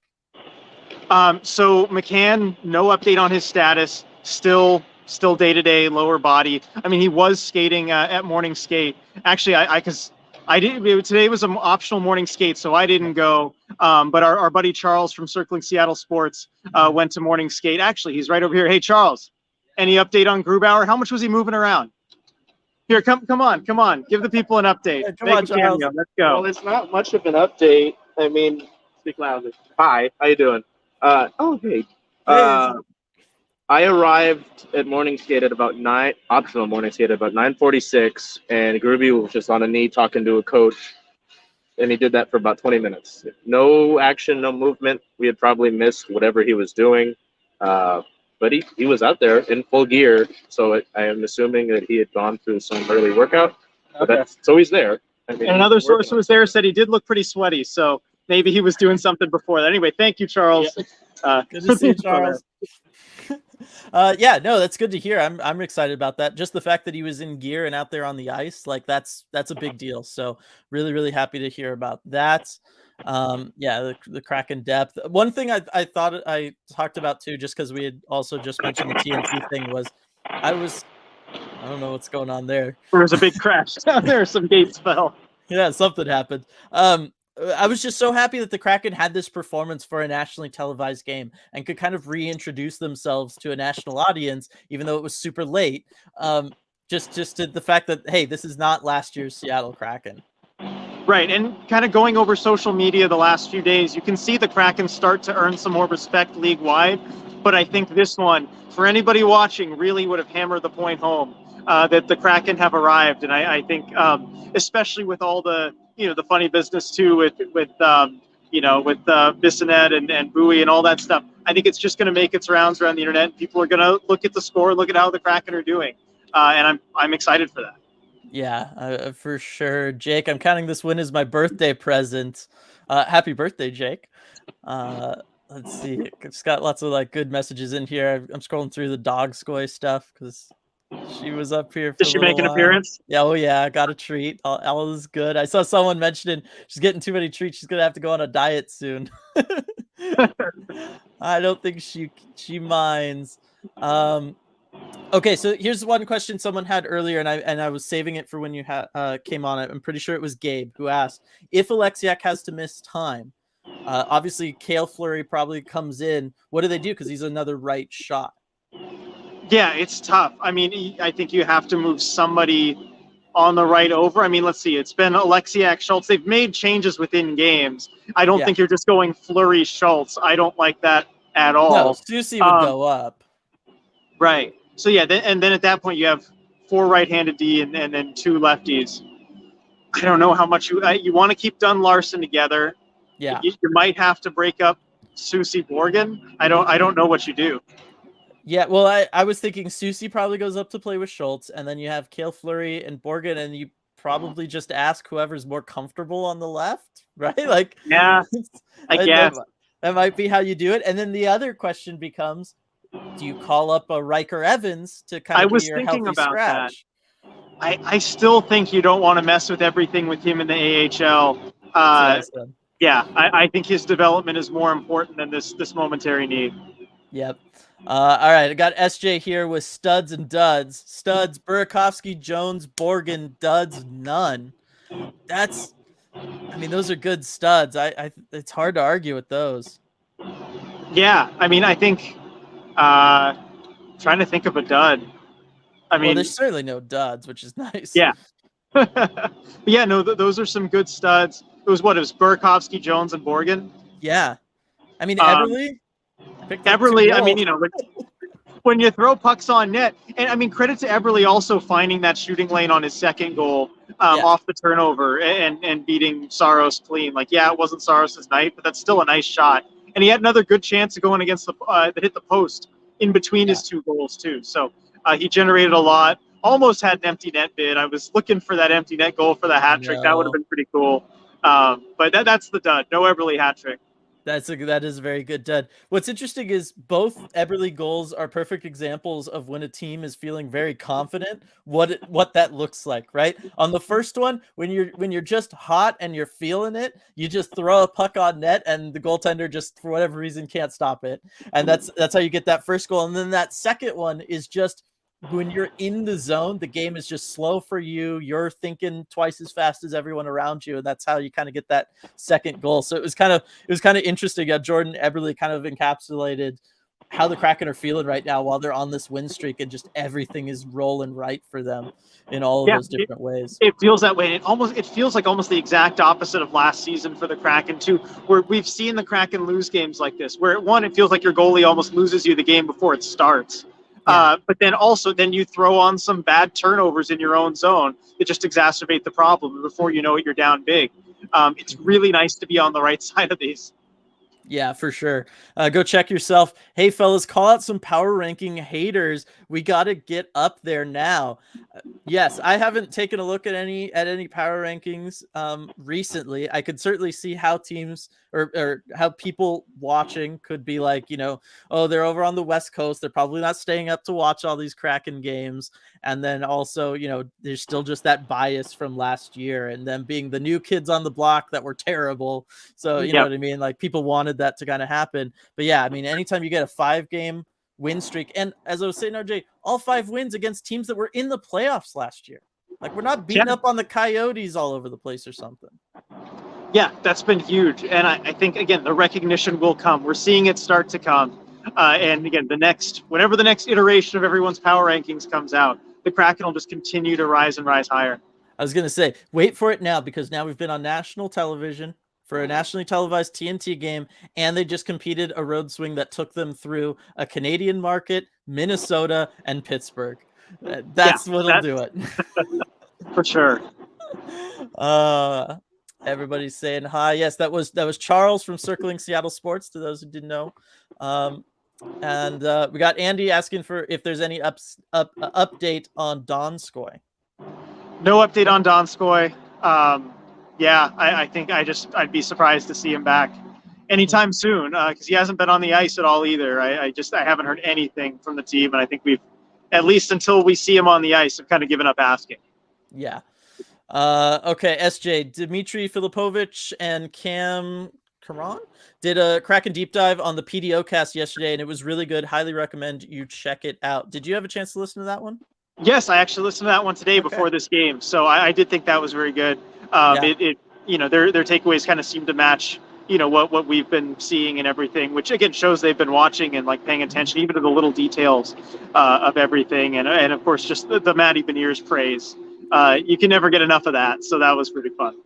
So McCann, no update on his status. Still day-to-day lower body. I mean, he was skating at morning skate. Actually, I didn't. Today was an optional morning skate, so I didn't go. But our buddy Charles from Circling Seattle Sports went to morning skate. Actually, he's right over here. Hey, Charles, any update on Grubauer? How much was he moving around? Here, come on. Give the people an update. Yeah, come on, Charles. Let's go. Well, it's not much of an update. I mean, speak loudly. Hi, how you doing? Hey. I arrived at morning skate at about optional morning skate at about 9:46, and Groovy was just on a knee talking to a coach, and he did that for about 20 minutes. No action, no movement. We had probably missed whatever he was doing. But he was out there in full gear, so I am assuming that he had gone through some early workout. Okay. So he's there. I mean, and another source who was there said he did look pretty sweaty, so maybe he was doing something before that. Anyway, thank you, Charles. Yeah. Good to see you, Charles. No, that's good to hear. I'm excited about that. Just the fact that he was in gear and out there on the ice, like that's a big deal. So really happy to hear about that. The Kraken depth. One thing I thought I talked about too, just because we had also just mentioned the TNT thing, was I don't know what's going on there. There was a big crash down there. Some gates fell. Yeah, something happened. I was just so happy that the Kraken had this performance for a nationally televised game and could kind of reintroduce themselves to a national audience, even though it was super late. Just to the fact that, hey, this is not last year's Seattle Kraken. Right, and kind of going over social media the last few days, you can see the Kraken start to earn some more respect league-wide, but I think this one, for anybody watching, really would have hammered the point home that the Kraken have arrived, and I think, especially with all the, the funny business too with Bissonnette and Bowie and all that stuff, I think it's just going to make its rounds around the internet. People are going to look at the score, look at how the Kraken are doing, and I'm excited for that. Yeah, for sure. Jake, I'm counting this win as my birthday present. Happy birthday, Jake. Let's see. It's got lots of like good messages in here. I'm scrolling through the dog scoy stuff because she was up here for Did she make an appearance? Yeah, oh yeah, I got a treat. All is good. I saw someone mentioning she's getting too many treats. She's gonna have to go on a diet soon. I don't think she minds. Okay, so here's one question someone had earlier, and I was saving it for when you came on. I'm pretty sure it was Gabe who asked if Alexiak has to miss time. Obviously, Cale Fleury probably comes in. What do they do? Because he's another right shot. Yeah, it's tough. I mean, I think you have to move somebody on the right over. I mean, let's see. It's been Alexiak, Schultz. They've made changes within games. I don't think you're just going Fleury, Schultz. I don't like that at all. No, Susie would go up. Right. So yeah, and then at that point you have 4 right-handed D and then 2 lefties. I don't know how much you want to keep Dunn Larson together. Yeah, you might have to break up Susie Borgen. I don't know what you do. Yeah, well, I was thinking Susie probably goes up to play with Schultz, and then you have Cale Fleury and Borgen, and you probably just ask whoever's more comfortable on the left, right? Like, yeah, I guess that might be how you do it. And then the other question becomes, do you call up a Riker Evans to kind of be your healthy scratch? I still think you don't want to mess with everything with him in the AHL. Yeah, I think his development is more important than this momentary need. Yep. All right, I got SJ here with studs and duds. Studs, Burakovsky, Jones, Borgen, duds, none. Those are good studs. It's hard to argue with those. Yeah, I mean, I think trying to think of a dud. There's certainly no duds, which is nice. Yeah. Yeah, no, those are some good studs. It was Burakovsky, Jones, and Borgen. Yeah. I mean, Eberle? Eberle, I mean, when you throw pucks on net, and I mean, credit to Eberle also finding that shooting lane on his second goal off the turnover and beating Saros clean. Like, yeah, it wasn't Saros' night, but that's still a nice shot. And he had another good chance of going against that hit the post in between his 2 goals too. So he generated a lot. Almost had an empty net bid. I was looking for that empty net goal for the hat trick. That would have been pretty cool. But that's the dud. No Eberle hat trick. That is a very good dud. What's interesting is both Eberle goals are perfect examples of when a team is feeling very confident what that looks like, right? On the first one, when you're just hot and you're feeling it, you just throw a puck on net and the goaltender just for whatever reason can't stop it. And that's how you get that first goal. And then that second one is just when you're in the zone, the game is just slow for you. You're thinking twice as fast as everyone around you, and that's how you kind of get that second goal. So it was kind of interesting. Jordan Eberle kind of encapsulated how the Kraken are feeling right now while they're on this win streak, and just everything is rolling right for them in all of those different ways. It feels that way. It feels like almost the exact opposite of last season for the Kraken too, where we've seen the Kraken lose games like this, where it feels like your goalie almost loses you the game before it starts. But then you throw on some bad turnovers in your own zone that just exacerbate the problem. And before you know it, you're down big. It's really nice to be on the right side of these. Yeah, for sure. Go check yourself. Hey, fellas, call out some power ranking haters. We got to get up there now. Yes, I haven't taken a look at any power rankings recently. I could certainly see how teams or how people watching could be like, oh, they're over on the West Coast. They're probably not staying up to watch all these Kraken games. And then also, there's still just that bias from last year and them being the new kids on the block that were terrible. So, you know what I mean? Like, people wanted that to kind of happen. But yeah, I mean, anytime you get a 5-game win streak, and as I was saying, RJ, all 5 wins against teams that were in the playoffs last year. Like, we're not beating up on the Coyotes all over the place or something. Yeah, that's been huge. And I think, again, the recognition will come. We're seeing it start to come. And again, whenever the next iteration of everyone's power rankings comes out, the Kraken will just continue to rise and rise higher. I was going to say, wait for it now, because now we've been on national television for a nationally televised TNT game, and they just competed a road swing that took them through a Canadian market, Minnesota, and Pittsburgh. That's what'll do it. For sure. Everybody's saying hi. Yes, that was Charles from Circling Seattle Sports, to those who didn't know. And we got Andy asking for if there's any update on Donskoy. No update on Donskoy. I think I'd be surprised to see him back anytime soon, because he hasn't been on the ice at all either. I haven't heard anything from the team, and I think we've, at least until we see him on the ice, have kind of given up asking. Yeah. Okay, SJ, Dmitry Filipovich and Cam Karan did a Kraken deep dive on the PDO cast yesterday, and it was really good. Highly recommend you check it out. Did you have a chance to listen to that one? Yes, I actually listened to that one today before this game, so I did think that was very good. Their takeaways kind of seem to match, what we've been seeing and everything, which again shows they've been watching and like paying attention even to the little details of everything, and of course just the Matty Beniers praise. You can never get enough of that, so that was pretty fun.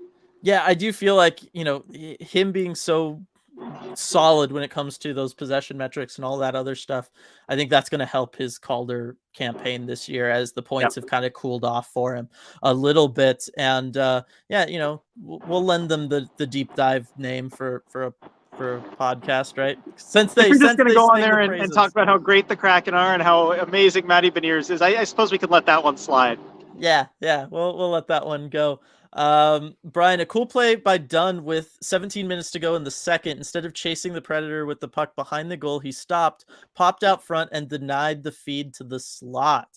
Yeah, I do feel like him being so solid when it comes to those possession metrics and all that other stuff, I think that's going to help his Calder campaign this year, as the points have kind of cooled off for him a little bit. And we'll lend them the deep dive name for a podcast, right? Since they're just going to go on there and talk about how great the Kraken are and how amazing Matty Beniers is, I suppose we could let that one slide. Yeah, we'll let that one go. Brian, a cool play by Dunn with 17 minutes to go in the second. Instead of chasing the Predator with the puck behind the goal, he stopped, popped out front, and denied the feed to the slot.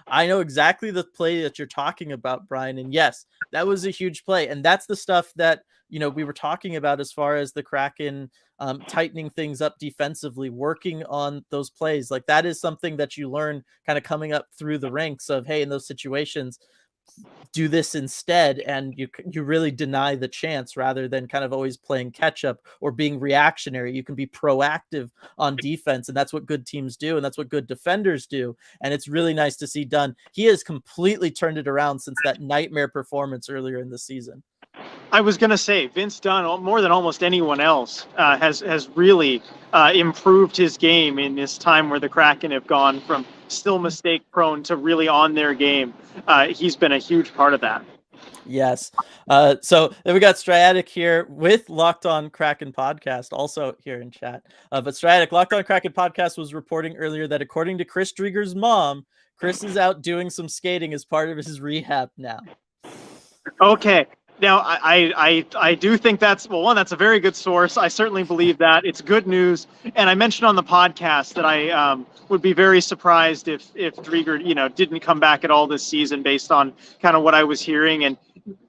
I know exactly the play that you're talking about, Brian, and yes, that was a huge play, and that's the stuff that we were talking about as far as the Kraken tightening things up defensively, working on those plays. Like, that is something that you learn kind of coming up through the ranks of, hey, in those situations, do this instead, and you really deny the chance rather than kind of always playing catch up or being reactionary. You can be proactive on defense, and that's what good teams do, and that's what good defenders do. And it's really nice to see Dunn. He has completely turned it around since that nightmare performance earlier in the season. I was going to say, Vince Dunn, more than almost anyone else, has really improved his game in this time where the Kraken have gone from still mistake prone to really on their game. He's been a huge part of that. Yes. So then we got Striatic here with Locked On Kraken Podcast, also here in chat. But Striatic, Locked On Kraken Podcast was reporting earlier that according to Chris Drieger's mom, Chris is out doing some skating as part of his rehab now. Okay. Now, I do think that's a very good source. I certainly believe that. It's good news. And I mentioned on the podcast that I would be very surprised if Drieger, didn't come back at all this season based on kind of what I was hearing. And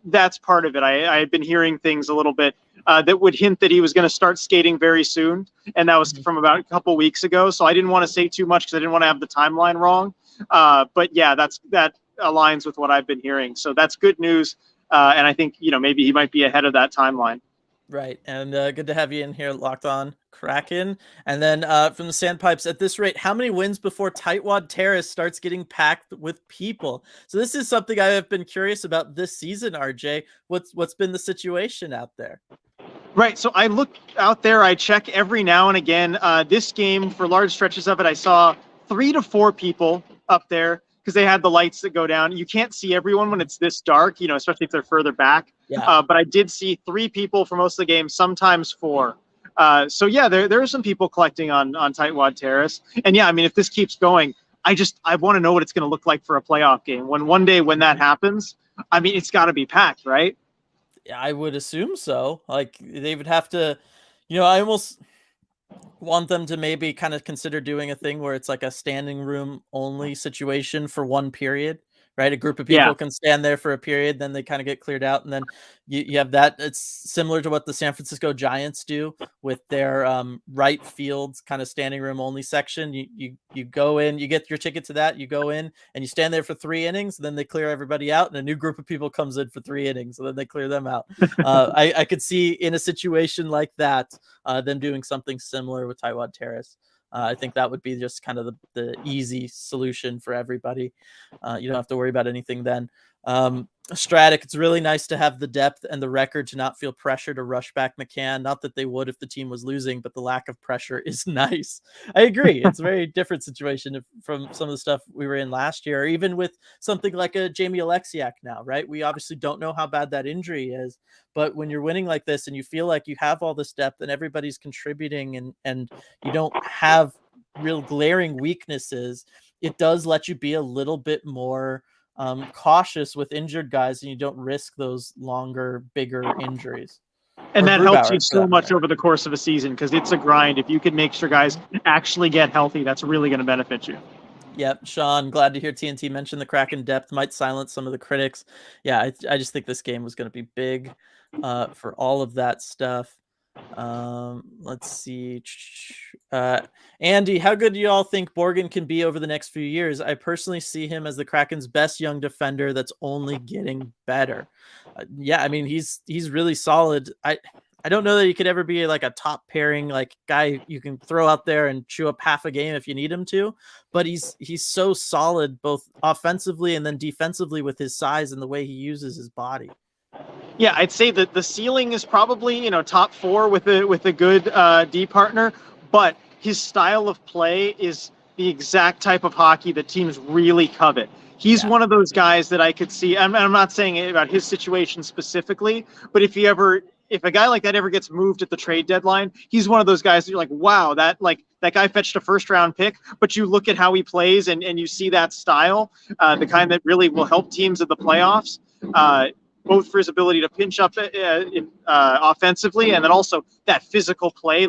that's part of it. I had been hearing things a little bit that would hint that he was going to start skating very soon. And that was from about a couple weeks ago. So I didn't want to say too much because I didn't want to have the timeline wrong. But yeah, that aligns with what I've been hearing. So that's good news. And I think, maybe he might be ahead of that timeline. Right. And good to have you in here, Locked On Kraken. And then from the Sandpipes, at this rate, how many wins before Tightwad Terrace starts getting packed with people? So this is something I have been curious about this season, RJ. What's been the situation out there? Right. So I look out there, I check every now and again. This game, for large stretches of it, I saw 3 to 4 people up there, because they had the lights that go down. You can't see everyone when it's this dark, especially if they're further back. Yeah. But I did see 3 people for most of the game, sometimes 4. So yeah, there are some people collecting on Tightwad Terrace. And yeah, I mean, if this keeps going, I want to know what it's going to look like for a playoff game. One day when that happens, I mean, it's got to be packed, right? Yeah, I would assume so. Like, they would have to, I almost want them to maybe kind of consider doing a thing where it's like a standing room only situation for one period, right? A group of people can stand there for a period, then they kind of get cleared out, and then you have that. It's similar to what the San Francisco Giants do with their right field kind of standing room only section. You go in, you get your ticket to that, you go in and you stand there for 3 innings, and then they clear everybody out, and a new group of people comes in for 3 innings, and then they clear them out. I could see in a situation like that them doing something similar with Tightwad Terrace. I think that would be just kind of the easy solution for everybody. You don't have to worry about anything then. Stratic, it's really nice to have the depth and the record to not feel pressure to rush back McCann. Not that they would if the team was losing, but the lack of pressure is nice. I agree. It's a very different situation from some of the stuff we were in last year, or even with something like a Jamie Alexiak now, right? We obviously don't know how bad that injury is, but when you're winning like this and you feel like you have all this depth and everybody's contributing and you don't have real glaring weaknesses, it does let you be a little bit more cautious with injured guys, and you don't risk those longer, bigger injuries. And that helps you so much over the course of a season, because it's a grind. If you can make sure guys actually get healthy, that's really going to benefit you. Yep, Sean, glad to hear TNT mention the Kraken depth might silence some of the critics. Yeah, I just think this game was going to be big for all of that stuff. Let's see. Andy, how good do you all think Borgen can be over the next few years? I personally see him as the Kraken's best young defender that's only getting better. Yeah, I mean, he's really solid. I don't know that he could ever be like a top pairing like guy you can throw out there and chew up half a game if you need him to, but he's so solid both offensively and then defensively with his size and the way he uses his body. Yeah, I'd say that the ceiling is probably, top 4 with a good D partner, but his style of play is the exact type of hockey that teams really covet. He's one of those guys that I could see. I'm not saying it about his situation specifically, but if a guy like that ever gets moved at the trade deadline, he's one of those guys that you're like, wow, that guy fetched a first-round pick, but you look at how he plays and you see that style, the kind that really will help teams in the playoffs, both for his ability to pinch up offensively and then also that physical play.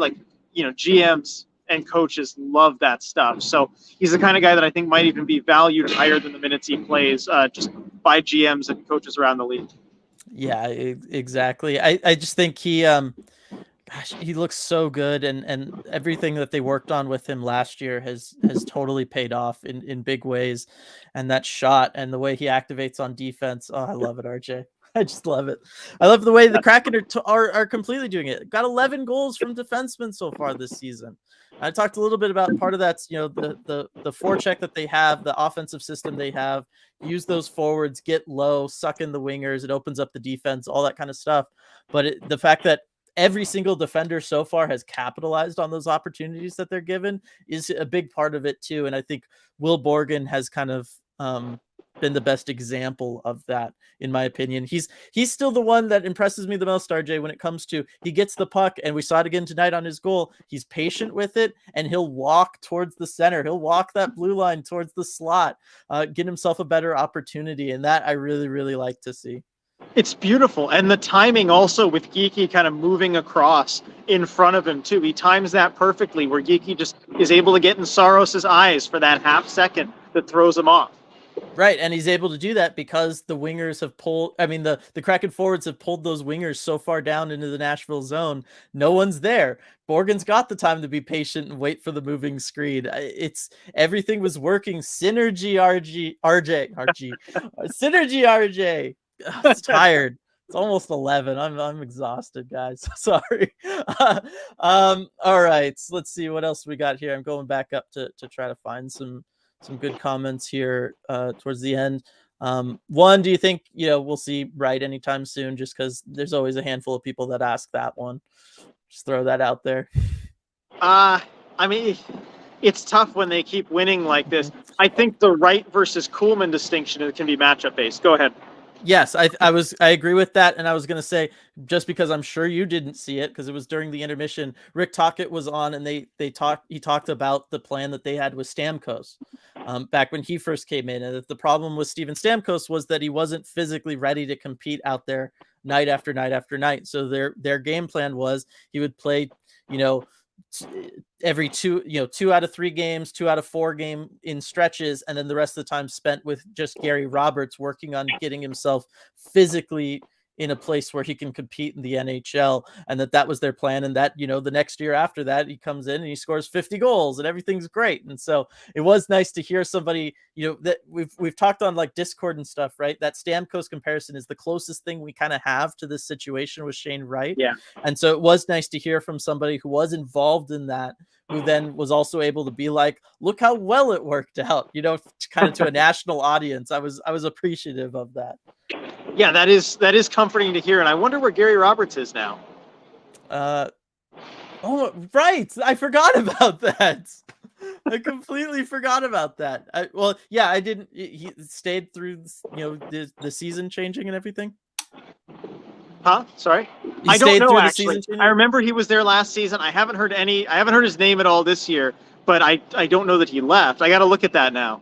GMs and coaches love that stuff. So he's the kind of guy that I think might even be valued higher than the minutes he plays just by GMs and coaches around the league. Yeah, exactly. I just think he looks so good, and everything that they worked on with him last year has totally paid off in big ways. And that shot and the way he activates on defense. Oh, I love it, RJ. I just love it. I love the way the Kraken are completely doing it. Got 11 goals from defensemen so far this season. I talked a little bit about part of that's, the forecheck that they have, the offensive system they have, use those forwards, get low, suck in the wingers. It opens up the defense, all that kind of stuff. But the fact that every single defender so far has capitalized on those opportunities that they're given is a big part of it too. And I think Will Borgen has kind of been the best example of that, in my opinion. He's still the one that impresses me the most, RJ, when it comes to he gets the puck, and we saw it again tonight on his goal. He's patient with it, and he'll walk towards the center. He'll walk that blue line towards the slot, get himself a better opportunity, and that I really, really like to see. It's beautiful. And the timing also with Geeky kind of moving across in front of him too. He times that perfectly where Geeky just is able to get in Saros's eyes for that half second that throws him off. Right, and he's able to do that because the wingers have pulled, the Kraken forwards have pulled those wingers so far down into the Nashville zone. No one's there. Borgen's got the time to be patient and wait for the moving screen. Everything was working. Synergy RJ. Synergy RJ. I'm tired. It's almost 11. I'm exhausted, guys. Sorry. All right. So let's see what else we got here. I'm going back up to try to find some good comments here towards the end. One, do you think we'll see Wright anytime soon? Just because there's always a handful of people that ask that one. Just throw that out there. I mean, it's tough when they keep winning like this. I think the Wright versus Kuhlman distinction can be matchup based. Go ahead. Yes, I agree with that, and I was going to say, just because I'm sure you didn't see it because it was during the intermission, Rick Tocchet was on, and he talked about the plan that they had with Stamkos back when he first came in, and that the problem with Steven Stamkos was that he wasn't physically ready to compete out there night after night after night. So their game plan was he would play, every 2 out of 3 games, 2 out of 4 game in stretches, and then the rest of the time spent with just Gary Roberts working on getting himself physically in a place where he can compete in the NHL, and that was their plan. And that, the next year after that, he comes in and he scores 50 goals and everything's great. And so it was nice to hear somebody, that we've talked on like Discord and stuff, right? That Stamkos comparison is the closest thing we kind of have to this situation with Shane Wright. Yeah. And so it was nice to hear from somebody who was involved in that, who then was also able to be like, look how well it worked out, kind of to a national audience. I was appreciative of that. Yeah, that is comforting to hear. And I wonder where Gary Roberts is now. Oh, right. I forgot about that. I completely forgot about that. I didn't. He stayed through, the season changing and everything. Huh? Sorry, I don't know. Actually, I remember he was there last season. I haven't heard his name at all this year, but I don't know that he left. I got to look at that now.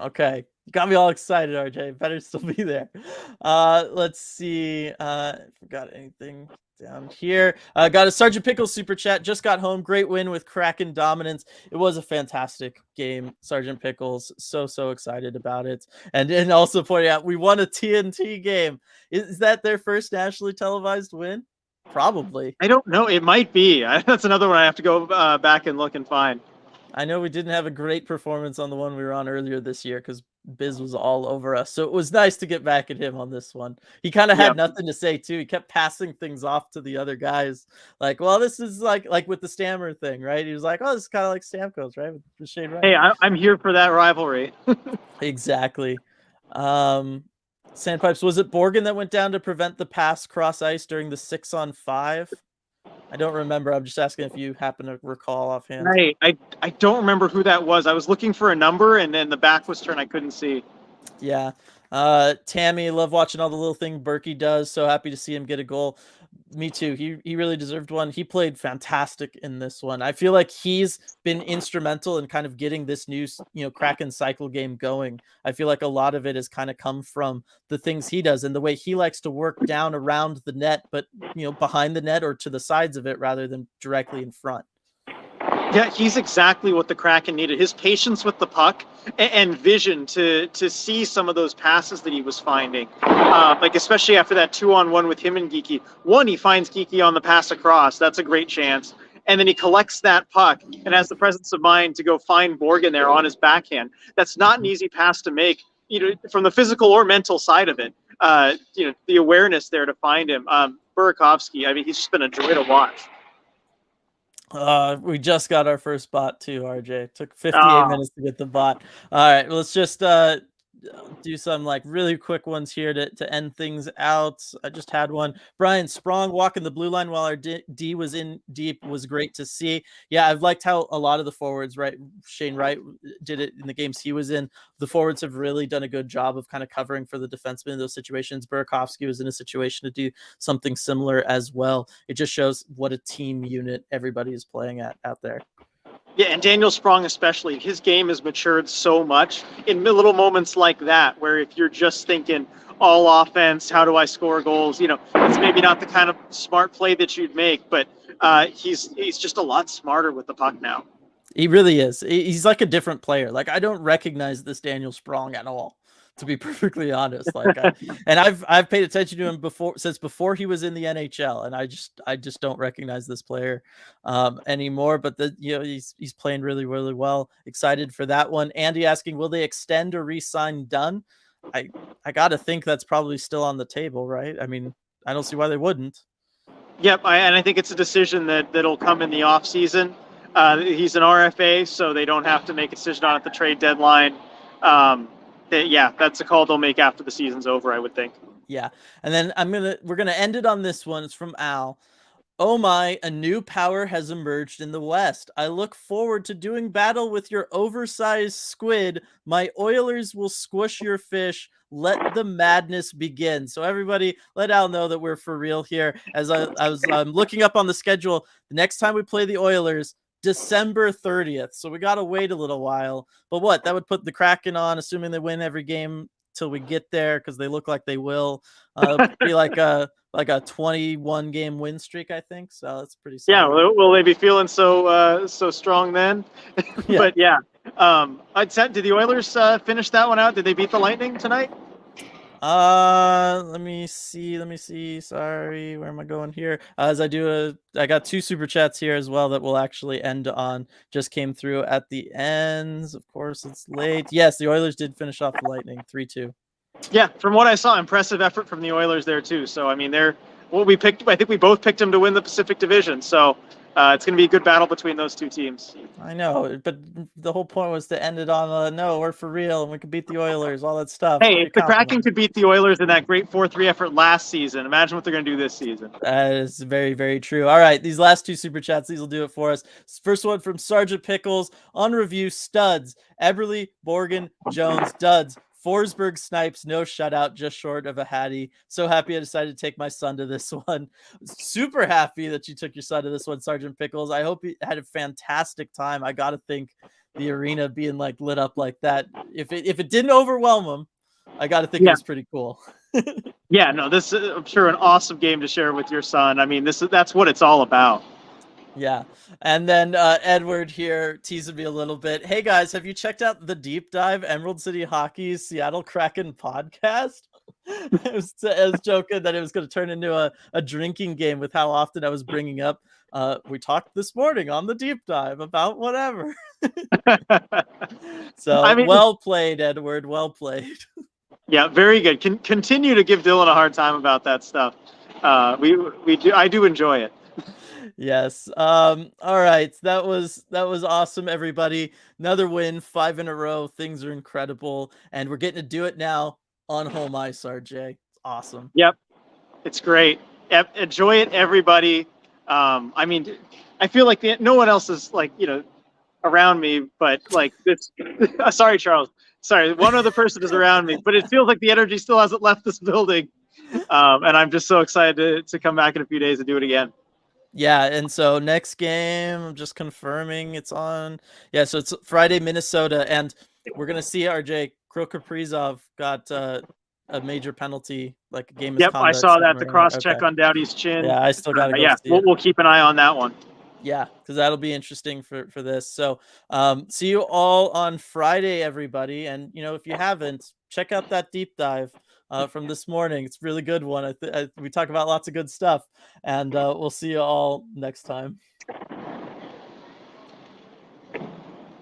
Okay, you got me all excited, RJ. Better still be there. Let's see. Forgot anything down here. Got a Sergeant Pickles super chat. Just got home. Great win with Kraken dominance. It was a fantastic game, Sergeant Pickles. So excited about it. And also pointing out we won a TNT game. Is that their first nationally televised win? Probably. I don't know. It might be. That's another one I have to go back and look and find. I know we didn't have a great performance on the one we were on earlier this year because Biz was all over us. So it was nice to get back at him on this one. He kind of had nothing to say too. He kept passing things off to the other guys. Like, well, this is like with the Stammer thing, right? He was like, oh, this is kind of like Stamkos, right? With Shane Wright. Hey, I'm here for that rivalry. Exactly. Sandpipes, was it Borgen that went down to prevent the pass cross ice during the 6-on-5? I don't remember. I'm just asking if you happen to recall offhand. Right. I don't remember who that was. I was looking for a number, and then the back was turned. I couldn't see. Yeah. Tammy, love watching all the little thing Berkey does. So happy to see him get a goal. Me too. He really deserved one. He played fantastic in this one. I feel like he's been instrumental in kind of getting this new, Kraken cycle game going. I feel like a lot of it has kind of come from the things he does and the way he likes to work down around the net, but behind the net or to the sides of it rather than directly in front. Yeah, he's exactly what the Kraken needed. His patience with the puck and vision to see some of those passes that he was finding. Like especially after that 2-on-1 with him and Geeky. One, he finds Geeky on the pass across. That's a great chance. And then he collects that puck and has the presence of mind to go find Borgen there on his backhand. That's not an easy pass to make, from the physical or mental side of it. The awareness there to find him. Burakovsky, he's just been a joy to watch. We just got our first bot too, RJ. It took 58 minutes to get the bot. All right, let's just do some like really quick ones here to end things out. I just had one. Brian Sprong walking the blue line while our D was in deep was great to see. Yeah, I've liked how a lot of the forwards, right? Shane Wright did it in the games he was in. The forwards have really done a good job of kind of covering for the defensemen in those situations. Burakovsky was in a situation to do something similar as well. It just shows what a team unit everybody is playing out there. Yeah, and Daniel Sprong especially, his game has matured so much in little moments like that, where if you're just thinking all offense, how do I score goals? It's maybe not the kind of smart play that you'd make, but he's just a lot smarter with the puck now. He really is. He's like a different player. Like I don't recognize this Daniel Sprong at all, to be perfectly honest. Like, and I've paid attention to him since before he was in the NHL, and I just don't recognize this player anymore. But he's playing really, really well. Excited for that one. Andy asking, will they extend or re-sign Dunn? I got to think that's probably still on the table, right? I don't see why they wouldn't. Yep, and I think it's a decision that'll come in the off season. He's an RFA, so they don't have to make a decision on it at the trade deadline. That's a call they'll make after the season's over, I would think. Yeah. And then we're going to end it on this one. It's from Al. Oh my, a new power has emerged in the West. I look forward to doing battle with your oversized squid. My Oilers will squish your fish. Let the madness begin. So everybody, let Al know that we're for real here. As I was looking up on the schedule, the next time we play the Oilers, December 30th. So we got to wait a little while. But that would put the Kraken on, assuming they win every game till we get there, because they look like they will. Be like a 21 game win streak, I think. So that's pretty solid. Yeah, will they be feeling so strong then? Yeah. But yeah. Did the Oilers finish that one out? Did they beat the Lightning tonight? Let me see. Sorry, where am I going here? As I got 2 super chats here as well that will actually end on. Just came through at the ends. Of course, it's late. Yes, the Oilers did finish off the Lightning 3-2. Yeah, from what I saw, impressive effort from the Oilers there too. So I mean, they're what we picked. I think we both picked them to win the Pacific Division. So it's going to be a good battle between those two teams. I know, but the whole point was to end it on no, we're for real and we can beat the Oilers, all that stuff. Hey, if the Kraken could beat the Oilers in that great 4-3 effort last season, imagine what they're going to do this season. That is very, very true. All right, these last 2 super chats, these will do it for us. First one from Sergeant Pickles on review: studs, Eberle, Borgen, Jones, duds. Forsberg snipes, no shutout, just short of a Hattie. So happy I decided to take my son to this one. Super happy that you took your son to this one, Sergeant Pickles. I hope he had a fantastic time. I got to think the arena being like lit up like that, if it didn't overwhelm him, I got to think it was pretty cool. Yeah, no, this is, I'm sure, an awesome game to share with your son. I mean, that's what it's all about. Yeah. And then Edward here teasing me a little bit. Hey guys, have you checked out the Deep Dive Emerald City Hockey's Seattle Kraken podcast? I was joking that it was going to turn into a drinking game with how often I was bringing up. We talked this morning on the Deep Dive about whatever. So I mean, well played, Edward. Well played. Yeah, very good. Continue to give Dylan a hard time about that stuff. I do enjoy it. Yes. All right. That was awesome, everybody. Another win, 5 in a row. Things are incredible, and we're getting to do it now on home ice. RJ, it's awesome. Yep, it's great. Enjoy it, everybody. I mean, I feel like no one else is like around me, but like this. Sorry, Charles. Sorry, one other person is around me, but it feels like the energy still hasn't left this building, and I'm just so excited to come back in a few days and do it again. Yeah, and so next game, I'm just confirming it's on. Yeah, so it's Friday, Minnesota, and we're gonna see RJ Krokaprizov got a major penalty, like a game. Yep, I saw that, the cross check on Doughty's chin. Yeah, I still gotta go. Yeah, we'll keep an eye on that one. Yeah, because that'll be interesting for this. So see you all on Friday, everybody. And if you haven't, check out that deep dive from this morning. It's a really good one. We talk about lots of good stuff, and we'll see you all next time.